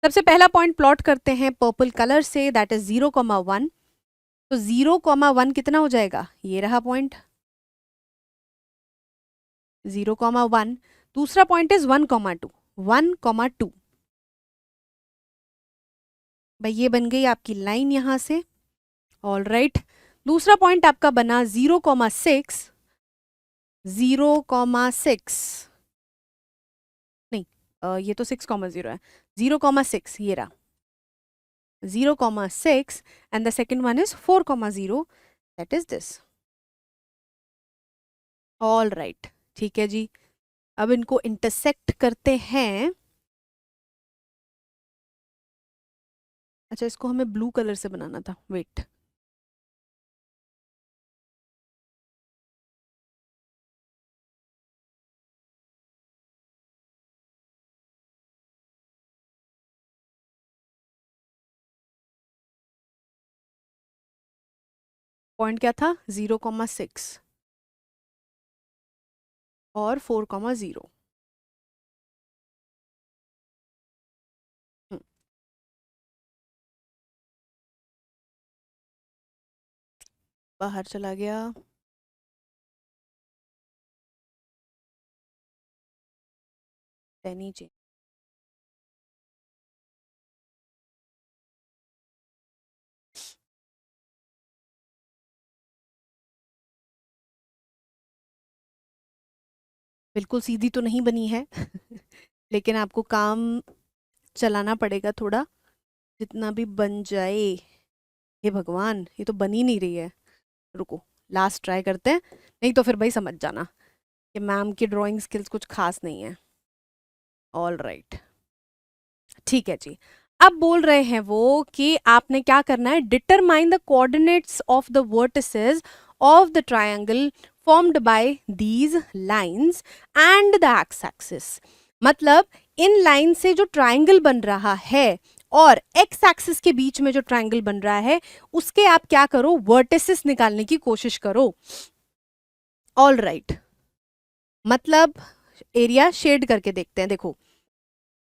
सबसे पहला पॉइंट प्लॉट करते हैं पर्पल कलर से, दैट इज 0,1. तो 0,1 कितना हो जाएगा, ये रहा पॉइंट 0,1. दूसरा पॉइंट इज 1,2. 1,2। भाई ये बन गई आपकी लाइन यहां से। ऑल राइट, दूसरा पॉइंट आपका बना 0,6, 0,6 नहीं, ये तो 6,0 है, 0,6 ये रहा, 0,6 and the second one is 4,0, that is this. All right, ठीक है जी, अब इनको इंटरसेक्ट करते हैं। अच्छा, इसको हमें ब्लू कलर से बनाना था, वेट। पॉइंट क्या था, 0,6 और 4,0। बाहर चला गया। नीचे बिल्कुल सीधी तो नहीं बनी है लेकिन आपको काम चलाना पड़ेगा थोड़ा, जितना भी बन जाए। हे भगवान, ये तो बन ही नहीं रही है। रुको, लास्ट ट्राई करते हैं, नहीं तो फिर भाई समझ जाना कि मैम की ड्राइंग स्किल्स कुछ खास नहीं है। ऑल राइट, ठीक है जी। अब बोल रहे हैं वो कि आपने क्या करना है, determine the coordinates of the vertices of the triangle formed by these lines and the x axis. मतलब इन लाइन से जो ट्रायंगल बन रहा है और एक्स एक्सिस के बीच में जो ट्रायंगल बन रहा है, उसके आप क्या करो, वर्टिसेस निकालने की कोशिश करो। ऑल राइट, मतलब एरिया शेड करके देखते हैं। देखो,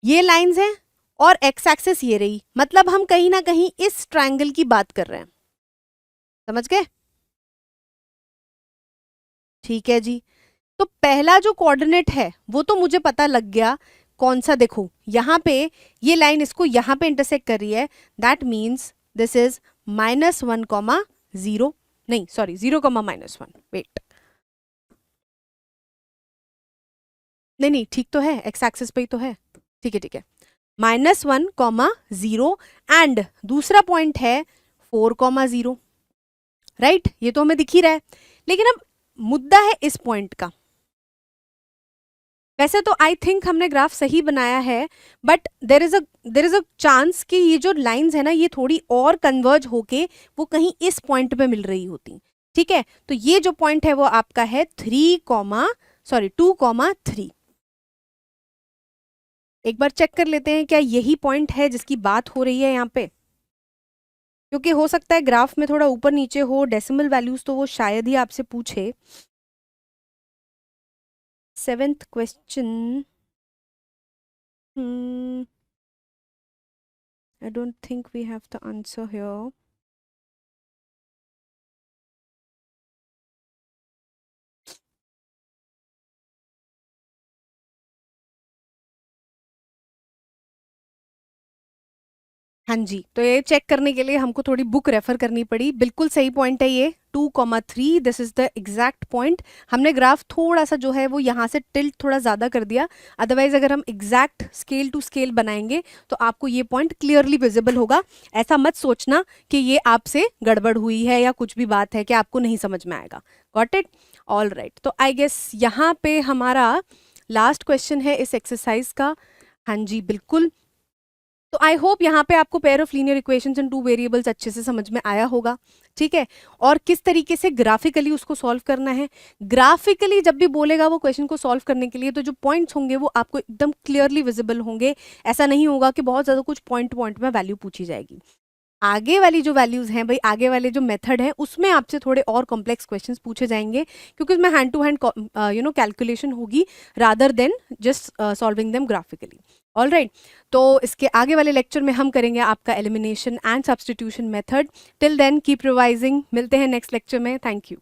ये लाइंस हैं और एक्स एक्सिस ये रही, मतलब हम कहीं ना कहीं इस ट्रायंगल की बात कर रहे हैं। समझ गए? ठीक है जी। तो पहला जो कोऑर्डिनेट है वो तो मुझे पता लग गया, कौन सा, देखो यहां पे ये लाइन इसको यहां पे इंटरसेक्ट कर रही है, दैट मीन्स दिस इज -1,0, नहीं सॉरी 0,-1, वेट, नहीं नहीं ठीक तो है, एक्स एक्सिस पे ही तो है, ठीक है ठीक है, -1,0 एंड दूसरा पॉइंट है 4,0, राइट, ये तो हमें दिख ही रहा है। लेकिन अब मुद्दा है इस पॉइंट का। वैसे तो आई थिंक हमने ग्राफ सही बनाया है, but there is a chance कि ये जो लाइंस है ना, ये थोड़ी और कन्वर्ज होके वो कहीं इस पॉइंट पे मिल रही होती। ठीक है, तो ये जो पॉइंट है वो आपका है 2,3। एक बार चेक कर लेते हैं क्या यही पॉइंट है जिसकी बात हो रही है यहाँ पे, क्योंकि हो सकता है ग्राफ में थोड़ा ऊपर नीचे हो, डेसिमल वैल्यूज तो वो शायद ही आपसे पूछे। 7th question. I don't think we have the answer here. हाँ जी, तो ये चेक करने के लिए हमको थोड़ी बुक रेफर करनी पड़ी। बिल्कुल सही पॉइंट है ये 2,3, this is the exact point. हमने ग्राफ थोड़ा सा जो है वो यहाँ से टिल्ट थोड़ा ज़्यादा कर दिया, अदरवाइज अगर हम एग्जैक्ट स्केल टू स्केल बनाएंगे तो आपको ये पॉइंट क्लियरली विजिबल होगा। ऐसा मत सोचना कि ये आपसे गड़बड़ हुई है या कुछ भी बात है कि आपको नहीं समझ में आएगा। Got it? ऑल राइट, तो आई गेस यहाँ पे हमारा लास्ट क्वेश्चन है इस एक्सरसाइज का। हाँ जी बिल्कुल, तो आई होप यहाँ पे आपको pair of linear equations in 2 variables अच्छे से समझ में आया होगा। ठीक है, और किस तरीके से ग्राफिकली उसको सॉल्व करना है। ग्राफिकली जब भी बोलेगा वो क्वेश्चन को सॉल्व करने के लिए, तो जो पॉइंट्स होंगे वो आपको एकदम क्लियरली विजिबल होंगे। ऐसा नहीं होगा कि बहुत ज़्यादा कुछ पॉइंट पॉइंट में वैल्यू पूछी जाएगी। आगे वाली जो वैल्यूज हैं भाई, आगे वाले जो मेथड है उसमें आपसे थोड़े और कॉम्प्लेक्स क्वेश्चंस पूछे जाएंगे, क्योंकि उसमें हैंड टू हैंड कैलकुलेशन होगी rather than just solving them graphically. All right, तो इसके आगे वाले लेक्चर में हम करेंगे आपका elimination and substitution method. Till then keep revising, मिलते हैं नेक्स्ट लेक्चर में। Thank you.